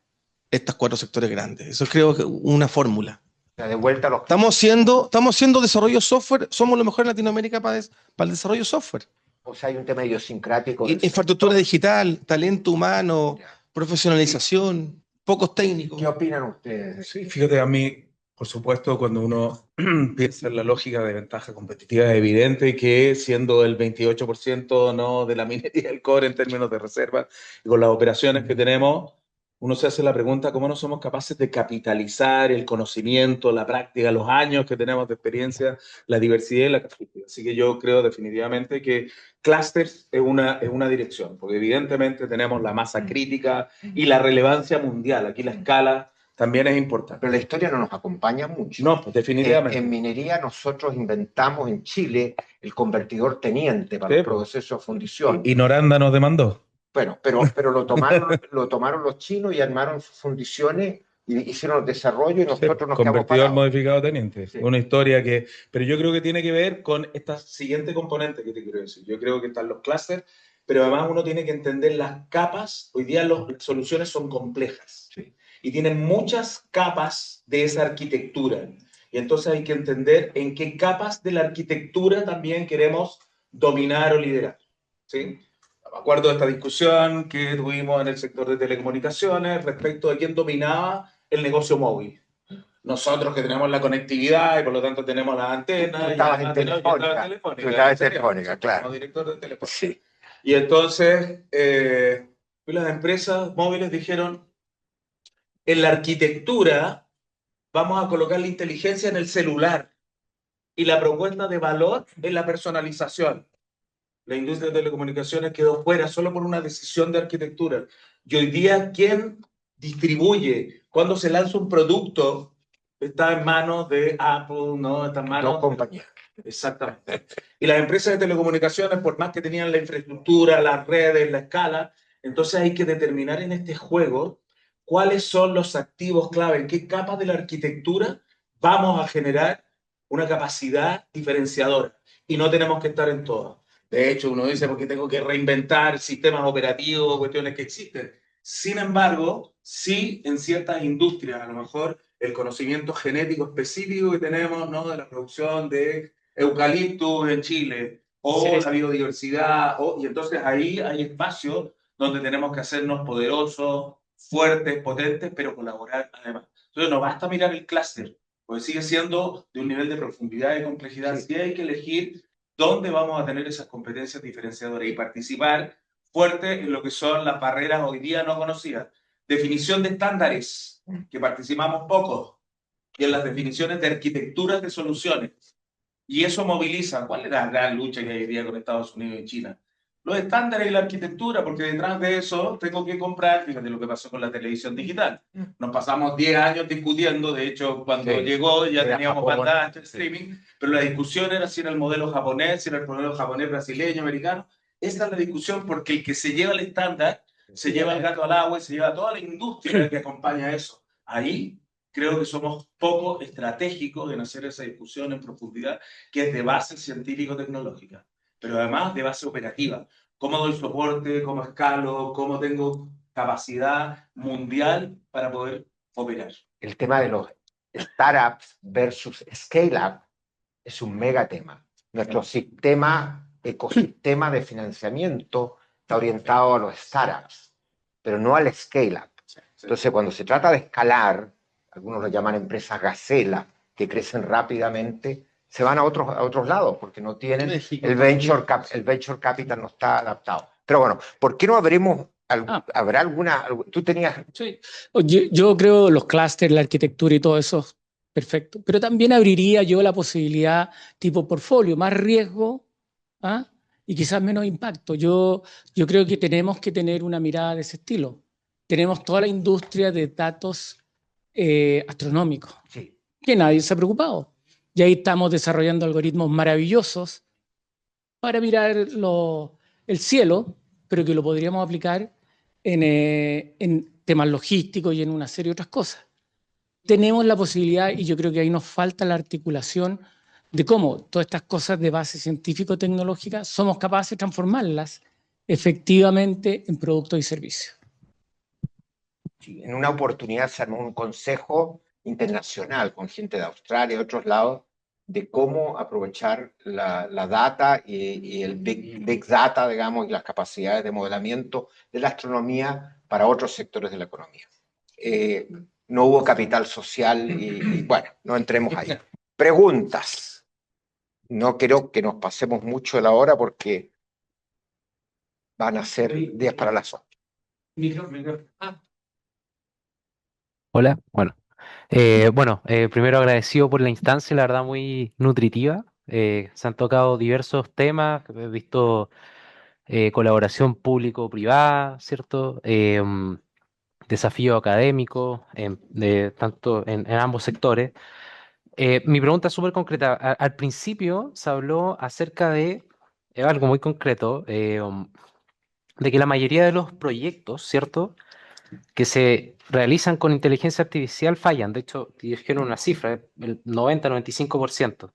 estos 4 sectores grandes. Eso creo que es una fórmula. O sea, de vuelta a los... Estamos haciendo desarrollo software, somos lo mejor en Latinoamérica para el desarrollo software. O sea, hay un tema idiosincrático. Infraestructura digital, talento humano, profesionalización, pocos técnicos. ¿Qué opinan ustedes? Sí, fíjate, a mí, por supuesto, cuando uno piensa en la lógica de ventaja competitiva, es evidente que siendo el 28% ¿no? de la minería del cobre en términos de reserva y con las operaciones que tenemos, uno se hace la pregunta cómo no somos capaces de capitalizar el conocimiento, la práctica, los años que tenemos de experiencia, la diversidad y la capacidad. Así que yo creo definitivamente que clusters es una dirección, porque evidentemente tenemos la masa crítica y la relevancia mundial. Aquí la escala también es importante. Pero la historia no nos acompaña mucho. No, pues definitivamente. En minería nosotros inventamos en Chile el convertidor teniente para Sí, los procesos de fundición. Y Noranda nos demandó. Bueno, pero lo tomaron los chinos y armaron sus fundiciones y hicieron el desarrollo y nosotros nos quedamos Convertidor parados. modificado teniente. Sí. Una historia que... Pero yo creo que tiene que ver con esta siguiente componente que te quiero decir. Yo creo que están los clústeres, pero además uno tiene que entender las capas. Hoy día las soluciones son complejas. Sí. Y tienen muchas capas de esa arquitectura. Y entonces hay que entender en qué capas de la arquitectura también queremos dominar o liderar. ¿Sí? Me acuerdo de esta discusión que tuvimos en el sector de telecomunicaciones respecto de quién dominaba el negocio móvil. Nosotros que tenemos la conectividad y por lo tanto tenemos las antenas. Estabas en Telefónica. Tú estabas en Telefónica, claro. Como director de Telefónica. Sí. Y entonces las empresas móviles dijeron, en la arquitectura vamos a colocar la inteligencia en el celular y la propuesta de valor en la personalización. La industria de telecomunicaciones quedó fuera solo por una decisión de arquitectura. Y hoy día, ¿quién distribuye? Cuando se lanza un producto, está en manos de Apple, ¿no? Está en manos Dos compañías. Exactamente. Y las empresas de telecomunicaciones, por más que tenían la infraestructura, las redes, la escala, entonces hay que determinar en este juego cuáles son los activos clave, en qué capas de la arquitectura vamos a generar una capacidad diferenciadora. Y no tenemos que estar en todas. De hecho, uno dice, porque tengo que reinventar sistemas operativos, cuestiones que existen. Sin embargo, sí en ciertas industrias, a lo mejor el conocimiento genético específico que tenemos, ¿no? De la producción de eucalipto en Chile, o Sí. la biodiversidad, y entonces ahí hay espacios donde tenemos que hacernos poderosos, fuertes, potentes, pero colaborar además. Entonces no basta mirar el clúster, porque sigue siendo de un nivel de profundidad y complejidad. Sí hay que elegir dónde vamos a tener esas competencias diferenciadoras y participar fuerte en lo que son las barreras hoy día no conocidas. Definición de estándares, que participamos poco, y en las definiciones de arquitecturas de soluciones. Y eso moviliza. ¿Cuál es la gran lucha que hay hoy día con Estados Unidos y China? Los estándares y la arquitectura, porque detrás de eso tengo que comprar, fíjate lo que pasó con la televisión digital. Nos pasamos 10 años discutiendo, de hecho, cuando llegó ya teníamos banda ancha, streaming, pero la discusión era si era el modelo japonés, si era el modelo japonés, brasileño, americano. Esta es la discusión porque el que se lleva el estándar, se lleva el gato al agua y se lleva toda la industria que acompaña eso. Ahí creo que somos poco estratégicos en hacer esa discusión en profundidad, que es de base científico-tecnológica, pero además de base operativa. ¿Cómo doy soporte? ¿Cómo escalo? ¿Cómo tengo capacidad mundial para poder operar? El tema de los startups versus scale-up es un mega tema. Nuestro ecosistema de financiamiento está orientado a los startups, pero no al scale-up. Entonces, cuando se trata de escalar, algunos lo llaman empresas gacela, que crecen rápidamente, se van a otros lados porque no tienen el venture capital no está adaptado. Pero bueno, ¿por qué no habrá alguna? Tú tenías. Sí. Yo creo los clústeres, la arquitectura y todo eso, perfecto. Pero también abriría yo la posibilidad tipo portfolio, más riesgo, ¿ah? Y quizás menos impacto. Yo creo que tenemos que tener una mirada de ese estilo. Tenemos toda la industria de datos astronómicos, Sí. que nadie se ha preocupado. Y ahí estamos desarrollando algoritmos maravillosos para mirar el cielo, pero que lo podríamos aplicar en temas logísticos y en una serie de otras cosas. Tenemos la posibilidad, y yo creo que ahí nos falta la articulación de cómo todas estas cosas de base científico-tecnológica somos capaces de transformarlas efectivamente en productos y servicios. En una oportunidad se armó un consejo internacional con gente de Australia y de otros lados de cómo aprovechar la data y el big data, digamos, y las capacidades de modelamiento de la astronomía para otros sectores de la economía. No hubo capital social y bueno, no entremos ahí. Preguntas. No creo que nos pasemos mucho de la hora porque van a ser 10 para las 8. Hola, primero agradecido por la instancia, la verdad muy nutritiva. Se han tocado diversos temas, he visto colaboración público-privada, ¿cierto? Desafío académico, tanto en ambos sectores. Mi pregunta es súper concreta. Al principio se habló acerca de algo muy concreto, de que la mayoría de los proyectos, ¿cierto?, que se realizan con inteligencia artificial fallan. De hecho, dijeron una cifra, el 90-95%.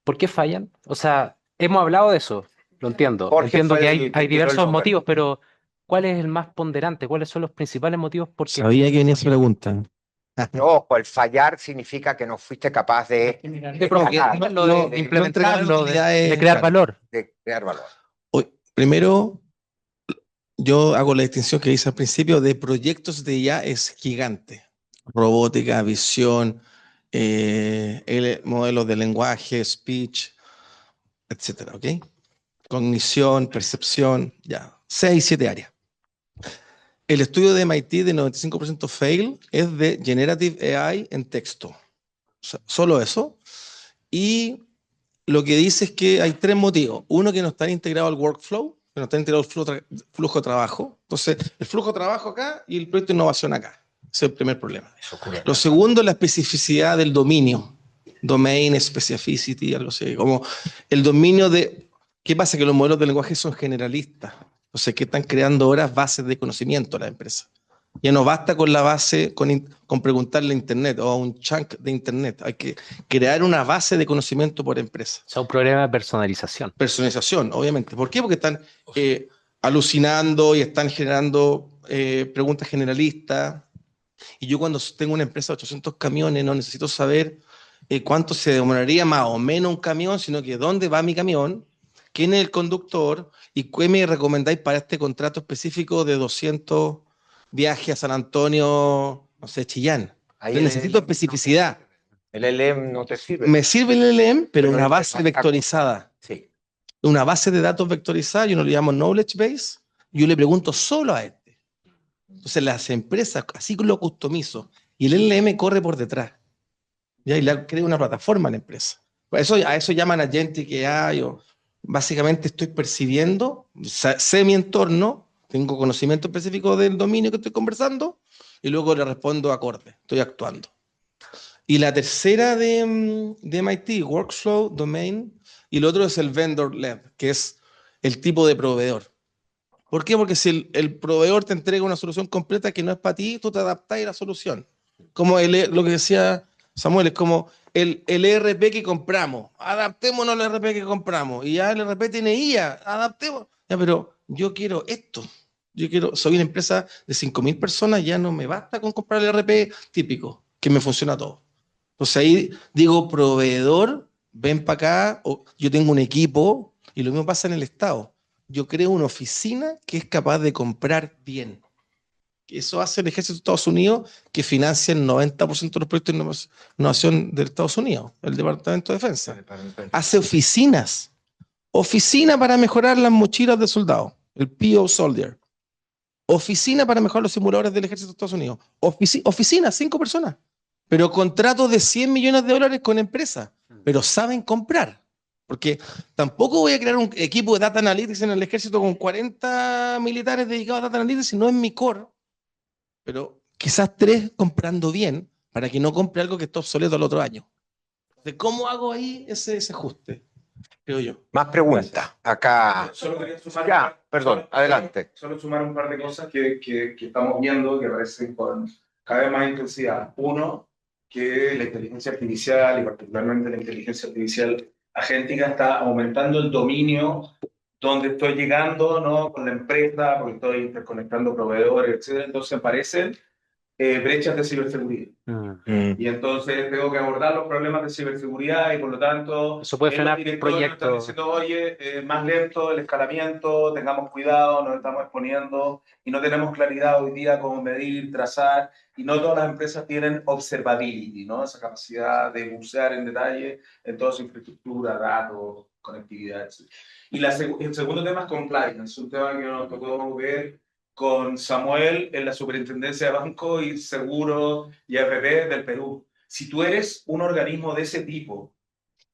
¿Por qué fallan? O sea, hemos hablado de eso, lo entiendo. Jorge Entiendo fue que el hay que tiró el diversos número. motivos, pero ¿cuál es el más ponderante? ¿Cuáles son los principales motivos por qué? Sabía que venía esa pregunta. Ojo, el fallar significa que no fuiste capaz de Implementarlo, de crear claro. valor. de crear valor. Primero, yo hago la distinción que hice al principio de proyectos de IA es gigante. Robótica, visión, modelos de lenguaje, speech, etcétera, ¿ok? Cognición, percepción, ya. 6, 7 áreas. El estudio de MIT de 95% fail es de Generative AI en texto. O sea, solo eso. Y lo que dice es que hay 3 motivos. Uno, que no están integrados al workflow, que no está integrado el flujo de trabajo. Entonces, el flujo de trabajo acá y el proyecto de innovación acá. Ese es el primer problema. Lo segundo es la especificidad del dominio. Domain specificity, algo así. Como el dominio de... ¿Qué pasa? Que los modelos de lenguaje son generalistas. O sea, que están creando ahora bases de conocimiento a la empresa. Ya no basta con la base, con preguntarle a Internet o a un chunk de Internet. Hay que crear una base de conocimiento por empresa. O sea, un problema de personalización. Personalización, obviamente. ¿Por qué? Porque están alucinando y están generando preguntas generalistas. Y yo cuando tengo una empresa de 800 camiones no necesito saber cuánto se demoraría más o menos un camión, sino que dónde va mi camión, quién es el conductor y qué me recomendáis para este contrato específico de 200 viajes a San Antonio, no sé, Chillán. Yo necesito especificidad. El LLM no te sirve. Me sirve el LLM, pero una base vectorizada. Sí. Una base de datos vectorizada, yo no le llamo knowledge base, yo le pregunto solo a este. Entonces las empresas, así lo customizo, y el LLM corre por detrás. ¿Ya? Y le crea una plataforma a la empresa. A eso llaman agentic AI, o básicamente estoy percibiendo, sé mi entorno, tengo conocimiento específico del dominio que estoy conversando, y luego le respondo acorde, estoy actuando. Y la tercera de MIT, Workflow, Domain, y el otro es el Vendor Led, que es el tipo de proveedor. ¿Por qué? Porque si el proveedor te entrega una solución completa que no es para ti, tú te adaptas a la solución. Como lo que decía Samuel, es como el ERP que compramos. Adaptémonos al ERP que compramos. Y ya el ERP tiene IA, adaptemos. Ya, pero yo quiero esto. Soy una empresa de 5.000 personas, ya no me basta con comprar el ERP típico. que me funciona todo. Entonces ahí digo, proveedor, ven para acá, o yo tengo un equipo, y lo mismo pasa en el Estado. Yo creo una oficina que es capaz de comprar bien. Eso hace el Ejército de Estados Unidos, que financia el 90% de los proyectos de innovación de Estados Unidos, el Departamento de Defensa. Hace oficinas para mejorar las mochilas de soldado, el PO Soldier. Oficina para mejorar los simuladores del Ejército de Estados Unidos. Oficina, 5 personas. Pero contratos de $100 millones con empresas. Pero saben comprar. Porque tampoco voy a crear un equipo de Data Analytics en el Ejército con 40 militares dedicados a Data Analytics si no es mi core. Pero quizás 3 comprando bien para que no compre algo que está obsoleto el otro año. ¿De cómo hago ahí ese ajuste? Creo yo. Más preguntas. Acá. Solo quería sumar Ya, perdón, adelante. Solo sumar un par de cosas que estamos viendo que aparecen con cada vez más intensidad. Uno, que la inteligencia artificial y particularmente la inteligencia artificial agéntica está aumentando el dominio donde estoy llegando, ¿no? Con la empresa, porque estoy interconectando proveedores, etc. Entonces aparecen brechas de ciberseguridad. Y entonces tengo que abordar los problemas de ciberseguridad y por lo tanto Eso puede frenar los directores nos están proyectos. diciendo, oye, más lento el escalamiento, tengamos cuidado, nos estamos exponiendo y no tenemos claridad hoy día cómo medir, trazar, y no todas las empresas tienen observability, ¿no? Esa capacidad de bucear en detalle en toda su infraestructura, datos, conectividad, etc. Y el segundo tema es compliance, un tema que nos tocó ver con Samuel en la Superintendencia de Banco y Seguro y AFP del Perú. Si tú eres un organismo de ese tipo,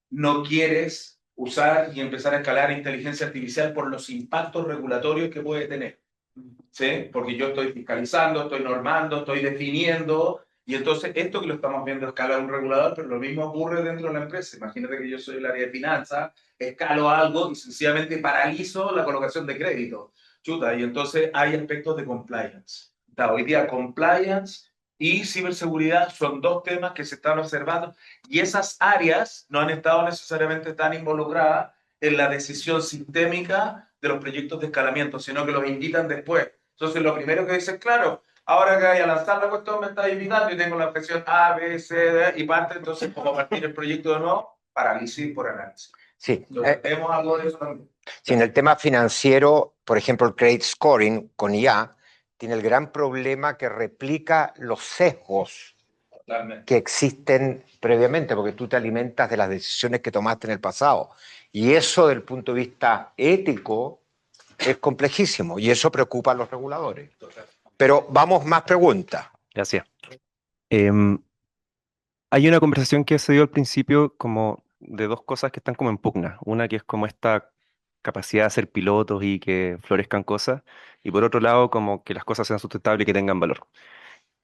no quieres usar y empezar a escalar inteligencia artificial por los impactos regulatorios que puede tener. ¿Sí? Porque yo estoy fiscalizando, estoy normando, estoy definiendo, y entonces esto que lo estamos viendo escala un regulador, pero lo mismo ocurre dentro de la empresa. Imagínate que yo soy el área de finanzas, escalo algo y sencillamente paralizo la colocación de crédito. Chuta, y entonces hay aspectos de compliance. Hoy día compliance y ciberseguridad son 2 temas que se están observando y esas áreas no han estado necesariamente tan involucradas en la decisión sistémica de los proyectos de escalamiento, sino que los invitan después. Entonces, lo primero que dicen, claro, ahora que voy a lanzar la cuestión me está invitando y tengo la objeción A, B, C, D y parte, entonces, como partir el proyecto de nuevo, parálisis por análisis. Sí. Entonces, vemos algo de eso también. Sí, en el tema financiero, por ejemplo, el credit scoring con IA tiene el gran problema que replica los sesgos que existen previamente, porque tú te alimentas de las decisiones que tomaste en el pasado. Y eso, desde el punto de vista ético, es complejísimo y eso preocupa a los reguladores. Pero vamos, más preguntas. Gracias. Hay una conversación que se dio al principio como de 2 cosas que están como en pugna. Una que es como esta capacidad de hacer pilotos y que florezcan cosas, y por otro lado como que las cosas sean sustentables y que tengan valor.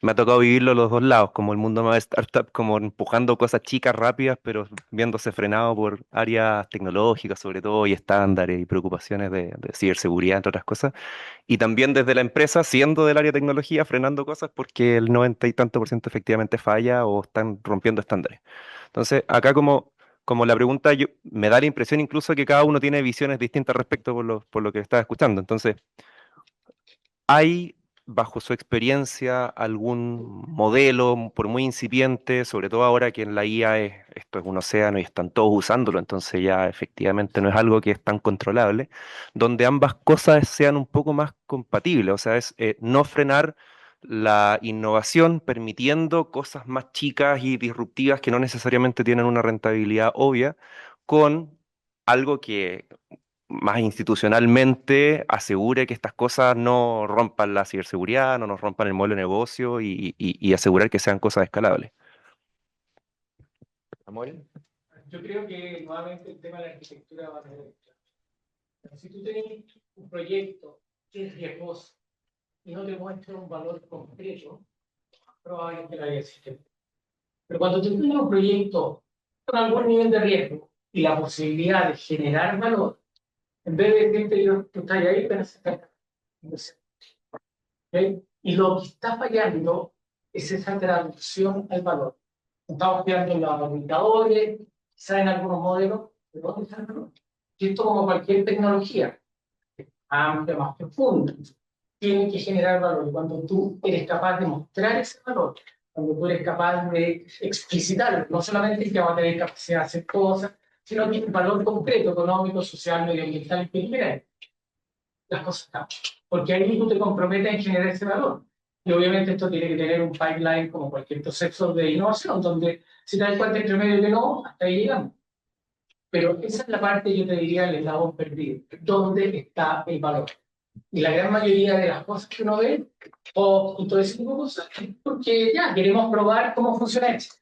Me ha tocado vivirlo los 2 lados, como el mundo más de startup, como empujando cosas chicas, rápidas, pero viéndose frenado por áreas tecnológicas sobre todo y estándares y preocupaciones de ciberseguridad, entre otras cosas. Y también desde la empresa, siendo del área de tecnología, frenando cosas porque el 90 y tanto por ciento efectivamente falla o están rompiendo estándares. Entonces, acá como la pregunta, me da la impresión incluso que cada uno tiene visiones distintas respecto por lo que estaba escuchando. Entonces, ¿hay, bajo su experiencia, algún modelo, por muy incipiente, sobre todo ahora que en la IA esto es un océano y están todos usándolo, entonces ya efectivamente no es algo que es tan controlable, donde ambas cosas sean un poco más compatibles? O sea, es no frenar la innovación permitiendo cosas más chicas y disruptivas que no necesariamente tienen una rentabilidad obvia, con algo que más institucionalmente asegure que estas cosas no rompan la ciberseguridad, no nos rompan el modelo de negocio y asegurar que sean cosas escalables. Samuel. Yo creo que nuevamente el tema de la arquitectura va a tener. Si tú tienes un proyecto que es riesgoso y no te muestra un valor concreto, probablemente la existe. Pero cuando tú tienes un proyecto con algún nivel de riesgo y la posibilidad de generar valor, en vez de decirte yo, tú estás ahí, pero se está. ¿Okay? Y lo que está fallando es esa traducción al valor. Estamos creando los indicadores, quizá en algunos modelos, ¿de dónde está el valor? Y esto, como cualquier tecnología, amplia, más profunda, tiene que generar valor. Y cuando tú eres capaz de mostrar ese valor, cuando tú eres capaz de explicitarlo, no solamente que va a tener capacidad de hacer cosas, sino que el valor concreto, económico, social, medioambiental, que las cosas cambian. Porque ahí tú te comprometes en generar ese valor. Y obviamente esto tiene que tener un pipeline como cualquier proceso de innovación, donde si te das cuenta entre medio que no, hasta ahí llegamos. Pero esa es la parte, yo te diría, el eslabón perdido. ¿Dónde está el valor? Y la gran mayoría de las cosas que uno ve, y todo ese tipo de cosas, es porque ya queremos probar cómo funciona eso.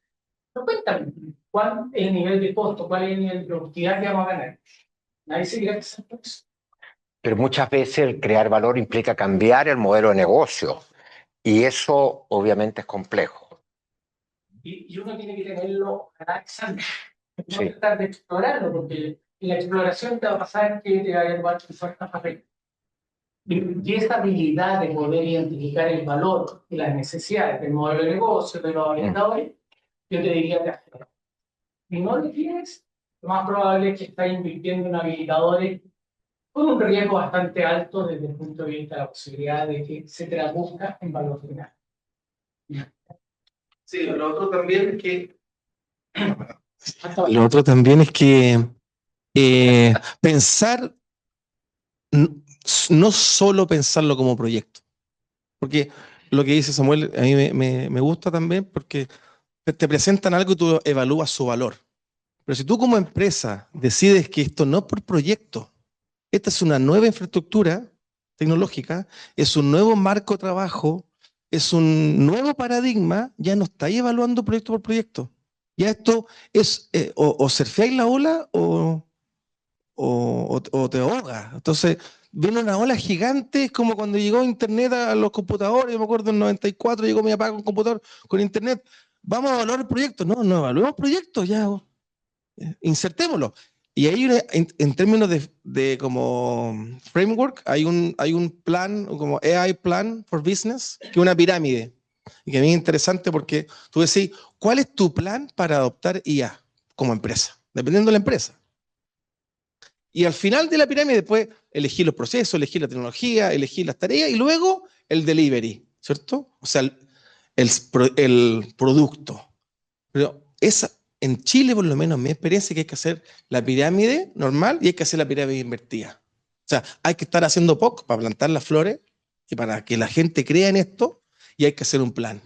Pero cuéntame, ¿cuál es el nivel de costo? ¿Cuál es el nivel de productividad que vamos a ganar? Nadie se quiere hacer eso. Pero muchas veces el crear valor implica cambiar el modelo de negocio y eso obviamente es complejo. Y uno tiene que tenerlo analizando, no Sí. tratar de explorarlo, porque en la exploración te va a pasar que te va a llevar tu suerte papel. Y esa habilidad de poder identificar el valor y las necesidades del modelo de negocio, de los orientadores, yo te diría que hacer. Si no lo tienes, lo más probable es que estás invirtiendo en habilitadores con un riesgo bastante alto desde el punto de vista de la posibilidad de que se traduzca en valor final. Sí, lo otro también es que pensar, no solo pensarlo como proyecto, porque lo que dice Samuel a mí me gusta también porque te presentan algo y tú evalúas su valor. Pero si tú como empresa decides que esto no es por proyecto, esta es una nueva infraestructura tecnológica, es un nuevo marco de trabajo, es un nuevo paradigma, ya no estáis evaluando proyecto por proyecto. Ya esto es, o surfeáis la ola o te ahogas. Entonces, viene una ola gigante, es como cuando llegó Internet a los computadores, yo me acuerdo en el 94, llegó mi papá con un computador con Internet. Vamos a evaluar el proyecto. No, no evaluemos proyectos, ya insertémoslo. Y ahí en términos de como framework, hay un plan, como AI Plan for Business, que es una pirámide. Y que a mí es interesante porque tú decís, ¿cuál es tu plan para adoptar IA como empresa? Dependiendo de la empresa. Y al final de la pirámide después elegir los procesos, elegir la tecnología, elegir las tareas y luego el delivery, ¿cierto? O sea, el producto. Pero en Chile, por lo menos, mi experiencia es que hay que hacer la pirámide normal y hay que hacer la pirámide invertida. O sea, hay que estar haciendo POC para plantar las flores y para que la gente crea en esto y hay que hacer un plan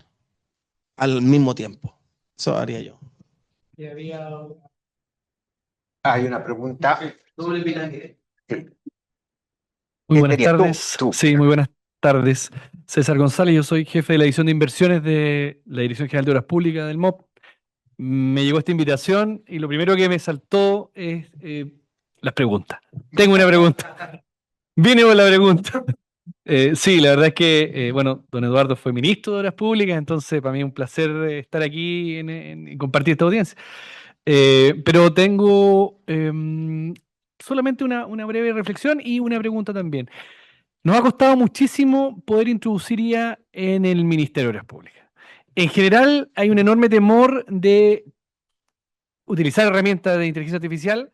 al mismo tiempo. Eso haría yo. Y había Hay una pregunta. Doble pirámide. Muy buenas Sería tardes. tú. Sí, muy buenas tardes. César González, yo soy jefe de la división de inversiones de la Dirección General de Obras Públicas del MOP. Me llegó esta invitación y lo primero que me saltó es las preguntas. Tengo una pregunta. Vine con la pregunta. Sí, la verdad es que, bueno, don Eduardo fue ministro de Obras Públicas, entonces para mí es un placer estar aquí en compartir esta audiencia. Pero tengo solamente una breve reflexión y una pregunta también. Nos ha costado muchísimo poder introducir IA en el Ministerio de Obras Públicas. En general, hay un enorme temor de utilizar herramientas de inteligencia artificial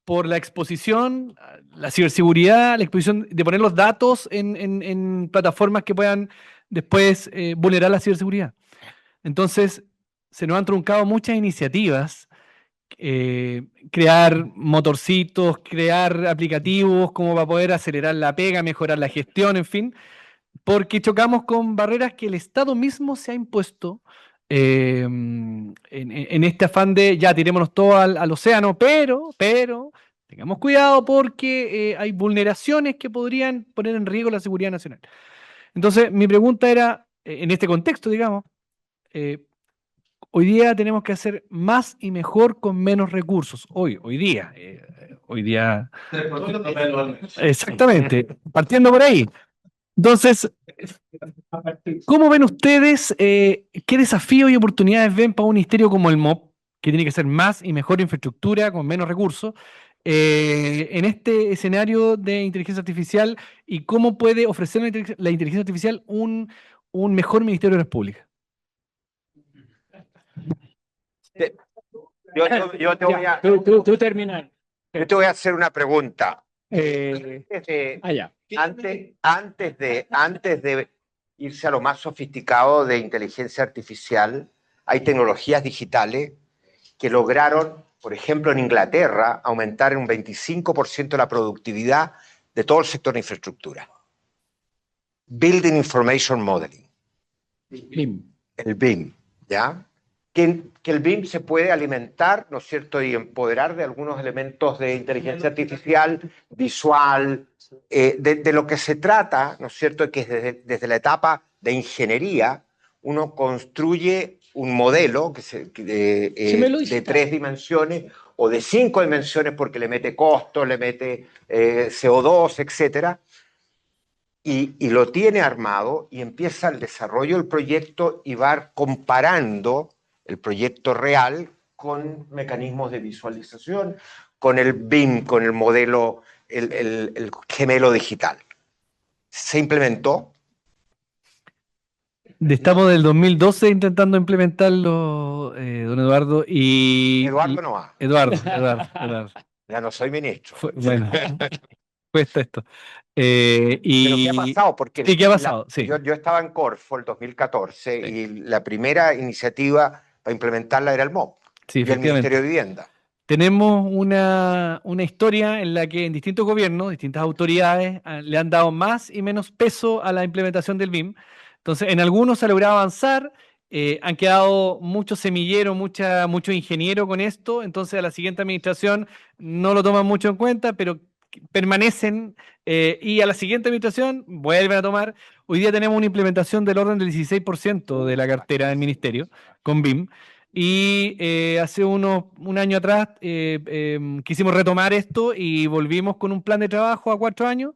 por la exposición, la ciberseguridad, la exposición de poner los datos en plataformas que puedan después vulnerar la ciberseguridad. Entonces, se nos han truncado muchas iniciativas, crear motorcitos, crear aplicativos como para poder acelerar la pega, mejorar la gestión, en fin, porque chocamos con barreras que el Estado mismo se ha impuesto en este afán de ya tirémonos todo al océano, pero tengamos cuidado porque hay vulneraciones que podrían poner en riesgo la seguridad nacional. Entonces, mi pregunta era, en este contexto, digamos, hoy día tenemos que hacer más y mejor con menos recursos. Hoy día. Exactamente, partiendo por ahí. Entonces, ¿cómo ven ustedes, qué desafíos y oportunidades ven para un ministerio como el MOP, que tiene que ser más y mejor infraestructura con menos recursos, en este escenario de inteligencia artificial y cómo puede ofrecer la inteligencia artificial un mejor Ministerio de Obras Públicas? Yo te voy a, tú terminas. yo te voy a hacer una pregunta. Allá. Antes de irse a lo más sofisticado de inteligencia artificial. Hay tecnologías digitales que lograron, por ejemplo, en Inglaterra, aumentar en un 25% la productividad de todo el sector de infraestructura. Building Information Modeling. BIM. El BIM, ¿ya? Que el BIM se puede alimentar, ¿no es cierto?, y empoderar de algunos elementos de inteligencia artificial, visual, de lo que se trata, ¿no es cierto?, que es desde la etapa de ingeniería, uno construye un modelo de 3 dimensiones o de 5 dimensiones porque le mete costo, le mete CO2, etcétera, y lo tiene armado y empieza el desarrollo del proyecto y va comparando el proyecto real con mecanismos de visualización, con el BIM, con el modelo, el gemelo digital. ¿Se implementó? Estamos del 2012 intentando implementarlo, don Eduardo, y... Eduardo no va. Eduardo. Ya no soy ministro. Bueno, cuesta esto. Pero ¿qué ha pasado? Porque sí, ¿qué ha pasado? Sí. Yo estaba en Corfo el 2014 y la primera iniciativa para implementarla era el MOP Sí, y el Ministerio de Vivienda. Tenemos una historia en la que en distintos gobiernos, distintas autoridades le han dado más y menos peso a la implementación del BIM. Entonces, en algunos se ha logrado avanzar, han quedado muchos semilleros, mucho ingeniero con esto, entonces a la siguiente administración no lo toman mucho en cuenta, pero permanecen y a la siguiente administración vuelven a tomar. Hoy día tenemos una implementación del orden del 16% de la cartera del ministerio con BIM. Y hace un año atrás quisimos retomar esto y volvimos con un plan de trabajo a 4 años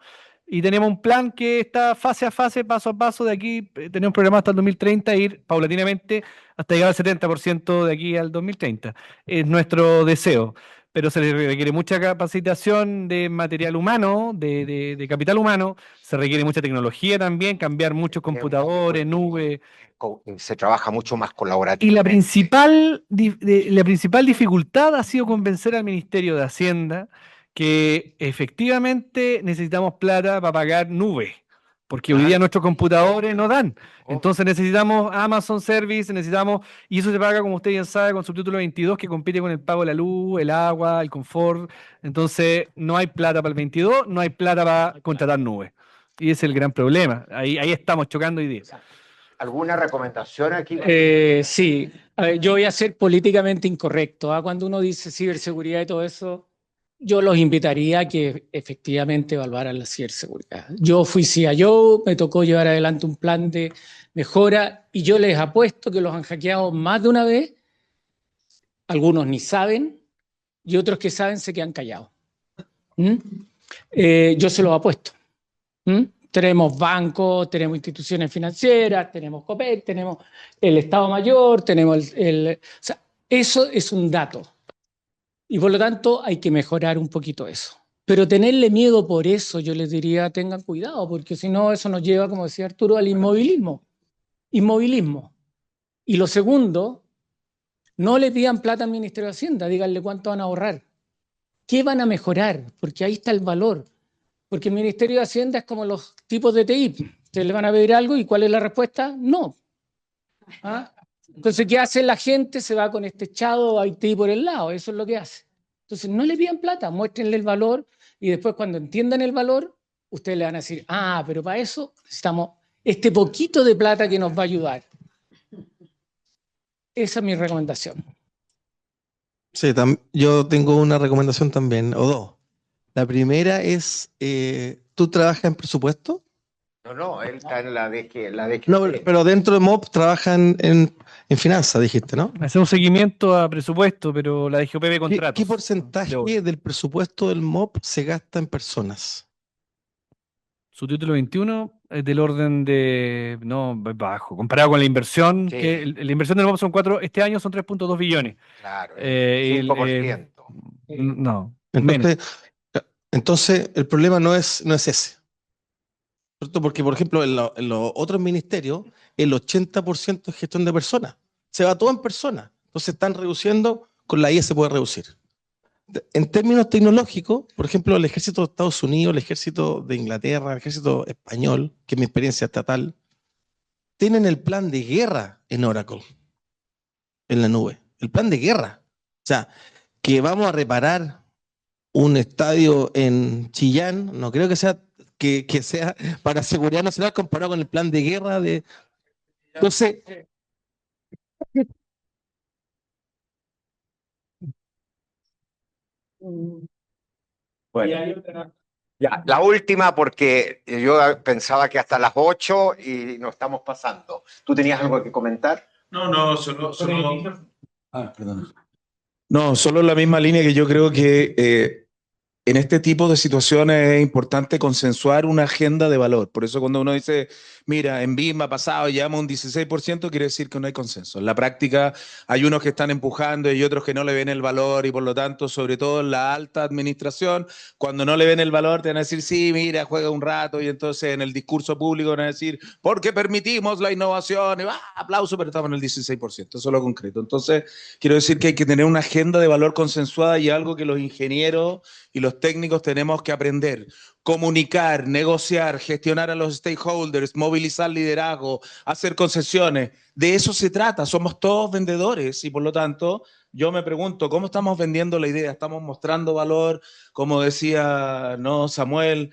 y tenemos un plan que está fase a fase, paso a paso. De aquí tenemos programado hasta el 2030 ir paulatinamente hasta llegar al 70% de aquí al 2030. Es nuestro deseo, pero se le requiere mucha capacitación de material humano, de capital humano, se requiere mucha tecnología también, cambiar muchos computadores, nubes. Se trabaja mucho más colaborativo. Y la principal dificultad ha sido convencer al Ministerio de Hacienda que efectivamente necesitamos plata para pagar nubes, porque hoy día nuestros computadores no dan. Entonces necesitamos Amazon Service, y eso se paga, como usted bien sabe, con subtítulo 22, que compite con el pago de la luz, el agua, el confort. Entonces no hay plata para el 22, no hay plata para contratar nubes. Y ese es el gran problema. Ahí estamos chocando hoy día. ¿Alguna recomendación aquí? Sí, a ver, yo voy a ser políticamente incorrecto. Cuando uno dice ciberseguridad y todo eso, yo los invitaría a que efectivamente evaluaran la ciberseguridad. Yo fui CIO, me tocó llevar adelante un plan de mejora y yo les apuesto que los han hackeado más de una vez. Algunos ni saben y otros que saben se quedan callados. Yo se los apuesto. Tenemos bancos, tenemos instituciones financieras, tenemos COPEC, tenemos el Estado Mayor, tenemos o sea, eso es un dato. Y por lo tanto hay que mejorar un poquito eso. Pero tenerle miedo por eso, yo les diría, tengan cuidado, porque si no, eso nos lleva, como decía Arturo, al inmovilismo. Y lo segundo, no le pidan plata al Ministerio de Hacienda, díganle cuánto van a ahorrar. ¿Qué van a mejorar? Porque ahí está el valor. Porque el Ministerio de Hacienda es como los tipos de TI. Ustedes le van a pedir algo y ¿cuál es la respuesta? No. Entonces, ¿qué hace la gente? Se va con este echado IT por el lado. Eso es lo que hace. Entonces, no le pidan plata, muéstrenle el valor y después cuando entiendan el valor, ustedes le van a decir, pero para eso necesitamos este poquito de plata que nos va a ayudar. Esa es mi recomendación. Sí, yo tengo una recomendación también, o dos. La primera es, ¿tú trabajas en presupuesto? No, él está en la DG. No, pero dentro de MOP trabajan en finanzas, dijiste, ¿no? Hacemos seguimiento a presupuesto, pero la DGOP ve contratos. ¿Qué porcentaje del presupuesto del MOP se gasta en personas? Su título 21 es del orden de, no, bajo, comparado con la inversión, Sí. que la inversión del MOP son 4, este año son 3.2 billones. Claro, 5%. No, menos. Entonces, el problema no es ese. ¿Cierto? Porque, por ejemplo, en los otros ministerios, el 80% es gestión de personas. Se va todo en personas. Entonces, están reduciendo, con la IA se puede reducir. En términos tecnológicos, por ejemplo, el ejército de Estados Unidos, el ejército de Inglaterra, el ejército español, que es mi experiencia estatal, tienen el plan de guerra en Oracle, en la nube. El plan de guerra. O sea, que vamos a reparar un estadio en Chillán, no creo que sea para seguridad nacional comparado con el plan de guerra de... Entonces, Bueno, ya, la última porque yo pensaba que hasta las 8 y nos estamos pasando. ¿Tú tenías algo que comentar? No, solo... Ah, perdón. No, solo en la misma línea que yo creo que en este tipo de situaciones es importante consensuar una agenda de valor. Por eso cuando uno dice, mira, en BIM ha pasado, llevamos un 16%, quiere decir que no hay consenso. En la práctica hay unos que están empujando y otros que no le ven el valor y por lo tanto, sobre todo en la alta administración, cuando no le ven el valor te van a decir, sí, mira, juega un rato y entonces en el discurso público van a decir, porque permitimos la innovación, y aplauso, pero estamos en el 16%, eso es lo concreto. Entonces, quiero decir que hay que tener una agenda de valor consensuada y algo que los ingenieros y los técnicos tenemos que aprender. Comunicar, negociar, gestionar a los stakeholders, movilizar liderazgo, hacer concesiones. De eso se trata. Somos todos vendedores y por lo tanto yo me pregunto, ¿cómo estamos vendiendo la idea? ¿Estamos mostrando valor? Como decía no Samuel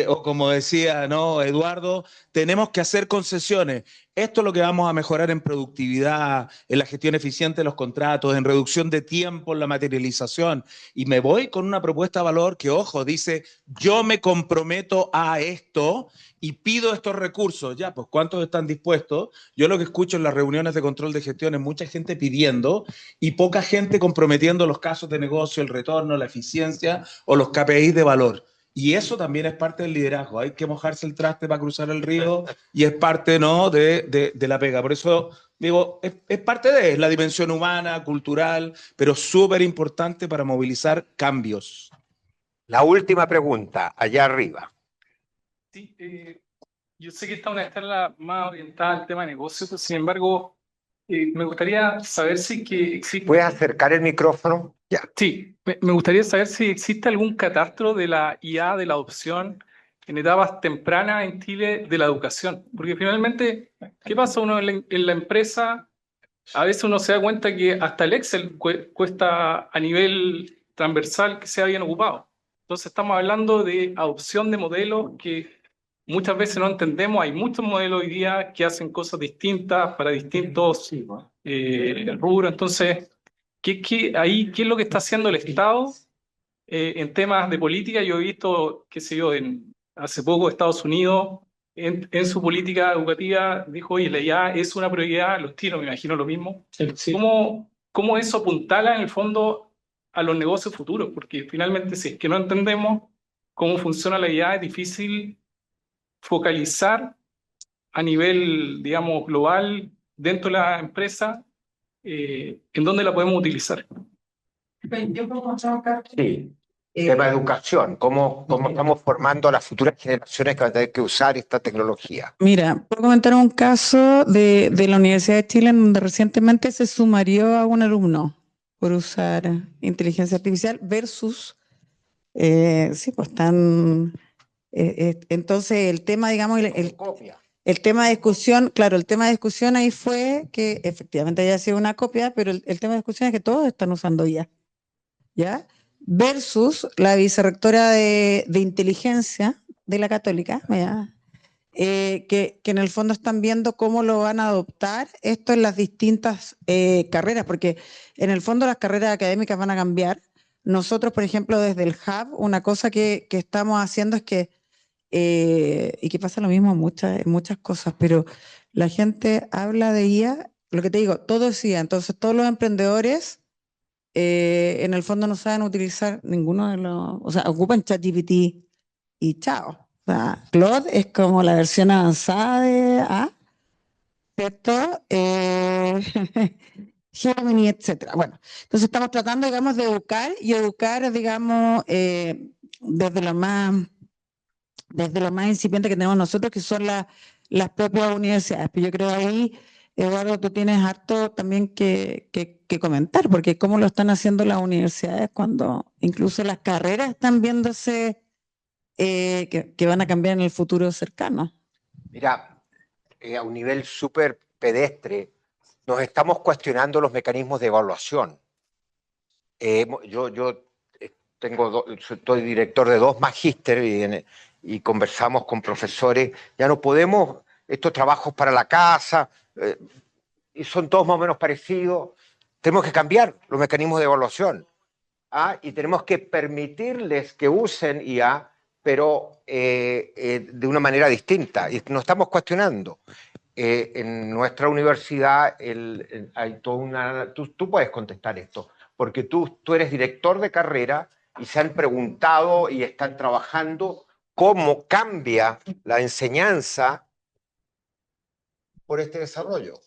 o como decía no Eduardo, tenemos que hacer concesiones. Esto es lo que vamos a mejorar en productividad, en la gestión eficiente de los contratos, en reducción de tiempo, en la materialización. Y me voy con una propuesta de valor que, ojo, dice, yo me comprometo a esto y pido estos recursos. Ya, pues, ¿cuántos están dispuestos? Yo lo que escucho en las reuniones de control de gestión es mucha gente pidiendo y poca gente comprometiendo los casos de negocio, el retorno, la eficiencia o los KPIs de valor. Y eso también es parte del liderazgo. Hay que mojarse el traste para cruzar el río y es parte, ¿no?, de la pega. Por eso digo, es parte de la dimensión humana, cultural, pero súper importante para movilizar cambios. La última pregunta, allá arriba. Sí, yo sé que esta es una charla más orientada al tema de negocios, sin embargo, me gustaría saber si que existe... ¿Puedes acercar el micrófono? Ya. Sí, me gustaría saber si existe algún catastro de la IA, de la adopción en etapas tempranas en Chile de la educación. Porque finalmente, ¿qué pasa uno en la empresa? A veces uno se da cuenta que hasta el Excel cuesta a nivel transversal que sea bien ocupado. Entonces estamos hablando de adopción de modelos que muchas veces no entendemos. Hay muchos modelos hoy día que hacen cosas distintas para distintos rubros. Entonces, ¿qué es lo que está haciendo el Estado en temas de política? Yo he visto, qué sé yo, hace poco Estados Unidos, en su política educativa, dijo, oye, la IA es una prioridad, los tiros, me imagino lo mismo. Sí. ¿Cómo eso apuntala en el fondo a los negocios futuros? Porque finalmente, si es que no entendemos cómo funciona la IA, es difícil focalizar a nivel, digamos, global, dentro de la empresa, en dónde la podemos utilizar. Sí. Tema de educación, ¿cómo estamos formando a las futuras generaciones que van a tener que usar esta tecnología? Mira, puedo comentar un caso de la Universidad de Chile en donde recientemente se sumarió a un alumno por usar inteligencia artificial versus, sí, pues están, entonces el tema, digamos, el tema de discusión, claro, el tema de discusión ahí fue que efectivamente haya sido una copia, pero el tema de discusión es que todos están usando IA, ¿ya? Versus la vicerrectora de inteligencia de la Católica, ¿ya? Que en el fondo están viendo cómo lo van a adoptar esto en las distintas carreras, porque en el fondo las carreras académicas van a cambiar. Nosotros, por ejemplo, desde el Hub, una cosa que estamos haciendo es que, y que pasa lo mismo en muchas cosas, pero la gente habla de IA, lo que te digo, todo es IA, entonces todos los emprendedores en el fondo no saben utilizar ninguno de los, o sea, ocupan ChatGPT y chao. O sea, Claude es como la versión avanzada de A, ¿cierto? Gemini, etcétera. Bueno, entonces estamos tratando, digamos, de educar, digamos, desde lo más incipiente que tenemos nosotros, que son las propias universidades. Pero yo creo ahí, Eduardo, tú tienes harto también que comentar, porque cómo lo están haciendo las universidades cuando incluso las carreras están viéndose que van a cambiar en el futuro cercano. Mira, a un nivel súper pedestre, nos estamos cuestionando los mecanismos de evaluación. Yo soy director de 2 magísteres y conversamos con profesores. Ya no podemos, estos trabajos para la casa, y son todos más o menos parecidos. Tenemos que cambiar los mecanismos de evaluación. Y tenemos que permitirles que usen IA, pero de una manera distinta. Y nos estamos cuestionando. En nuestra universidad hay toda una... Tú puedes contestar esto, porque tú eres director de carrera y se han preguntado y están trabajando cómo cambia la enseñanza por este desarrollo.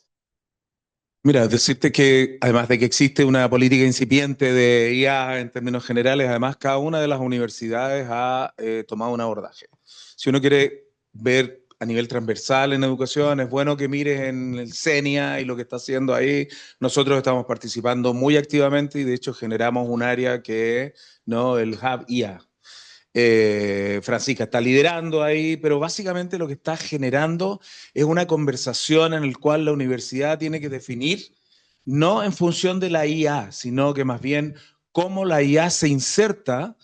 Mira, decirte que además de que existe una política incipiente de IA en términos generales, además cada una de las universidades ha tomado un abordaje. Si uno quiere ver a nivel transversal en educación, es bueno que mires en el CENIA y lo que está haciendo ahí. Nosotros estamos participando muy activamente y de hecho generamos un área que es, ¿no?, el Hub IA. Francisca está liderando ahí, pero básicamente lo que está generando es una conversación en la cual la universidad tiene que definir, no en función de la IA, sino que más bien cómo la IA se inserta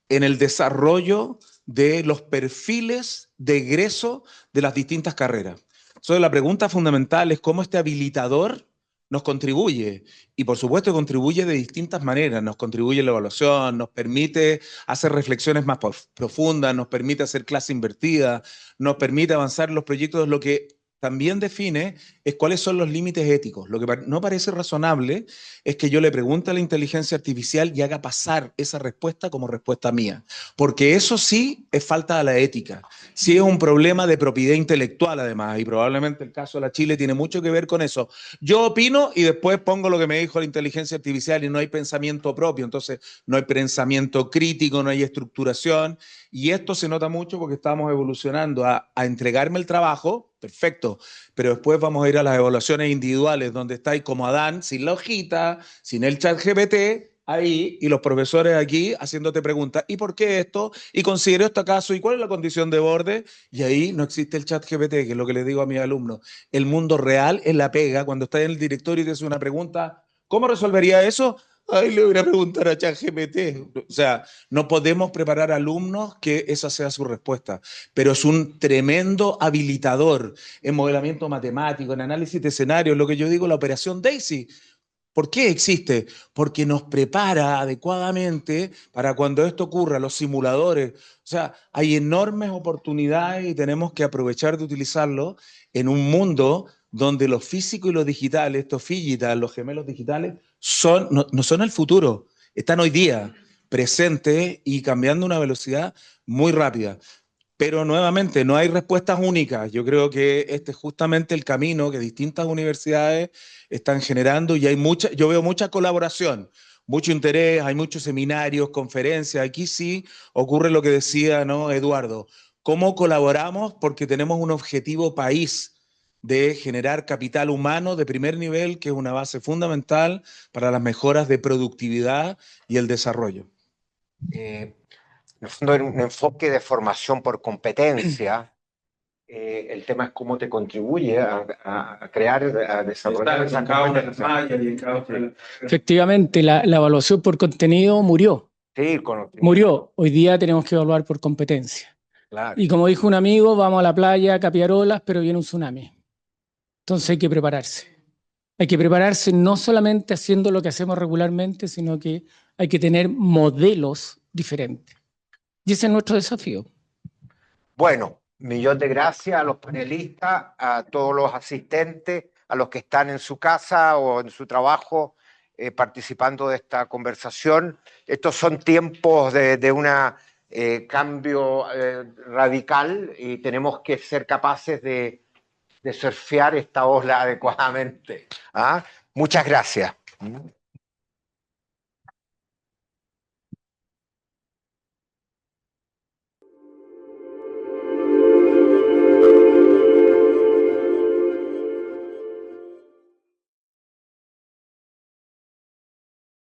en el desarrollo de los perfiles de egreso de las distintas carreras. Entonces, la pregunta fundamental es cómo este habilitador nos contribuye, y por supuesto contribuye de distintas maneras, nos contribuye en la evaluación, nos permite hacer reflexiones más profundas, nos permite hacer clase invertida, nos permite avanzar en los proyectos. Lo que también define es cuáles son los límites éticos. Lo que no parece razonable es que yo le pregunte a la inteligencia artificial y haga pasar esa respuesta como respuesta mía, porque eso sí es falta de la ética. Sí es un problema de propiedad intelectual además, y probablemente el caso de la Chile tiene mucho que ver con eso. Yo opino y después pongo lo que me dijo la inteligencia artificial y no hay pensamiento propio, entonces no hay pensamiento crítico, no hay estructuración, y esto se nota mucho porque estamos evolucionando a entregarme el trabajo, perfecto, pero después vamos a ir a las evaluaciones individuales donde estáis como Adán, sin la hojita, sin el chat GPT, ahí, y los profesores aquí haciéndote preguntas, ¿y por qué esto? ¿Y considero esto acaso? ¿Y cuál es la condición de borde? Y ahí no existe el chat GPT, que es lo que les digo a mis alumnos. El mundo real es la pega, cuando estás en el directorio y te hace una pregunta, ¿cómo resolvería eso? Ay, le voy a preguntar a ChatGPT. O sea, no podemos preparar alumnos que esa sea su respuesta, pero es un tremendo habilitador en modelamiento matemático, en análisis de escenarios, lo que yo digo, la operación Daisy. ¿Por qué existe? Porque nos prepara adecuadamente para cuando esto ocurra, los simuladores. O sea, hay enormes oportunidades y tenemos que aprovechar de utilizarlo en un mundo donde lo físico y lo digital, estos digital, los gemelos digitales, no son el futuro, están hoy día presentes y cambiando a una velocidad muy rápida. Pero nuevamente, no hay respuestas únicas. Yo creo que este es justamente el camino que distintas universidades están generando y yo veo mucha colaboración, mucho interés, hay muchos seminarios, conferencias. Aquí sí ocurre lo que decía, ¿no, Eduardo? ¿Cómo colaboramos? Porque tenemos un objetivo país de generar capital humano de primer nivel, que es una base fundamental para las mejoras de productividad y el desarrollo. En el fondo, en un enfoque de formación por competencia, el tema es cómo te contribuye a crear, a desarrollar esa competencia. Efectivamente, la evaluación por contenido murió. Sí, murió. Hoy día tenemos que evaluar por competencia. Claro. Y como dijo un amigo, vamos a la playa a capear olas, pero viene un tsunami. Entonces hay que prepararse. Hay que prepararse no solamente haciendo lo que hacemos regularmente, sino que hay que tener modelos diferentes. Y ese es nuestro desafío. Bueno, millón de gracias a los panelistas, a todos los asistentes, a los que están en su casa o en su trabajo participando de esta conversación. Estos son tiempos de un cambio radical y tenemos que ser capaces de surfear esta ola adecuadamente. Muchas gracias.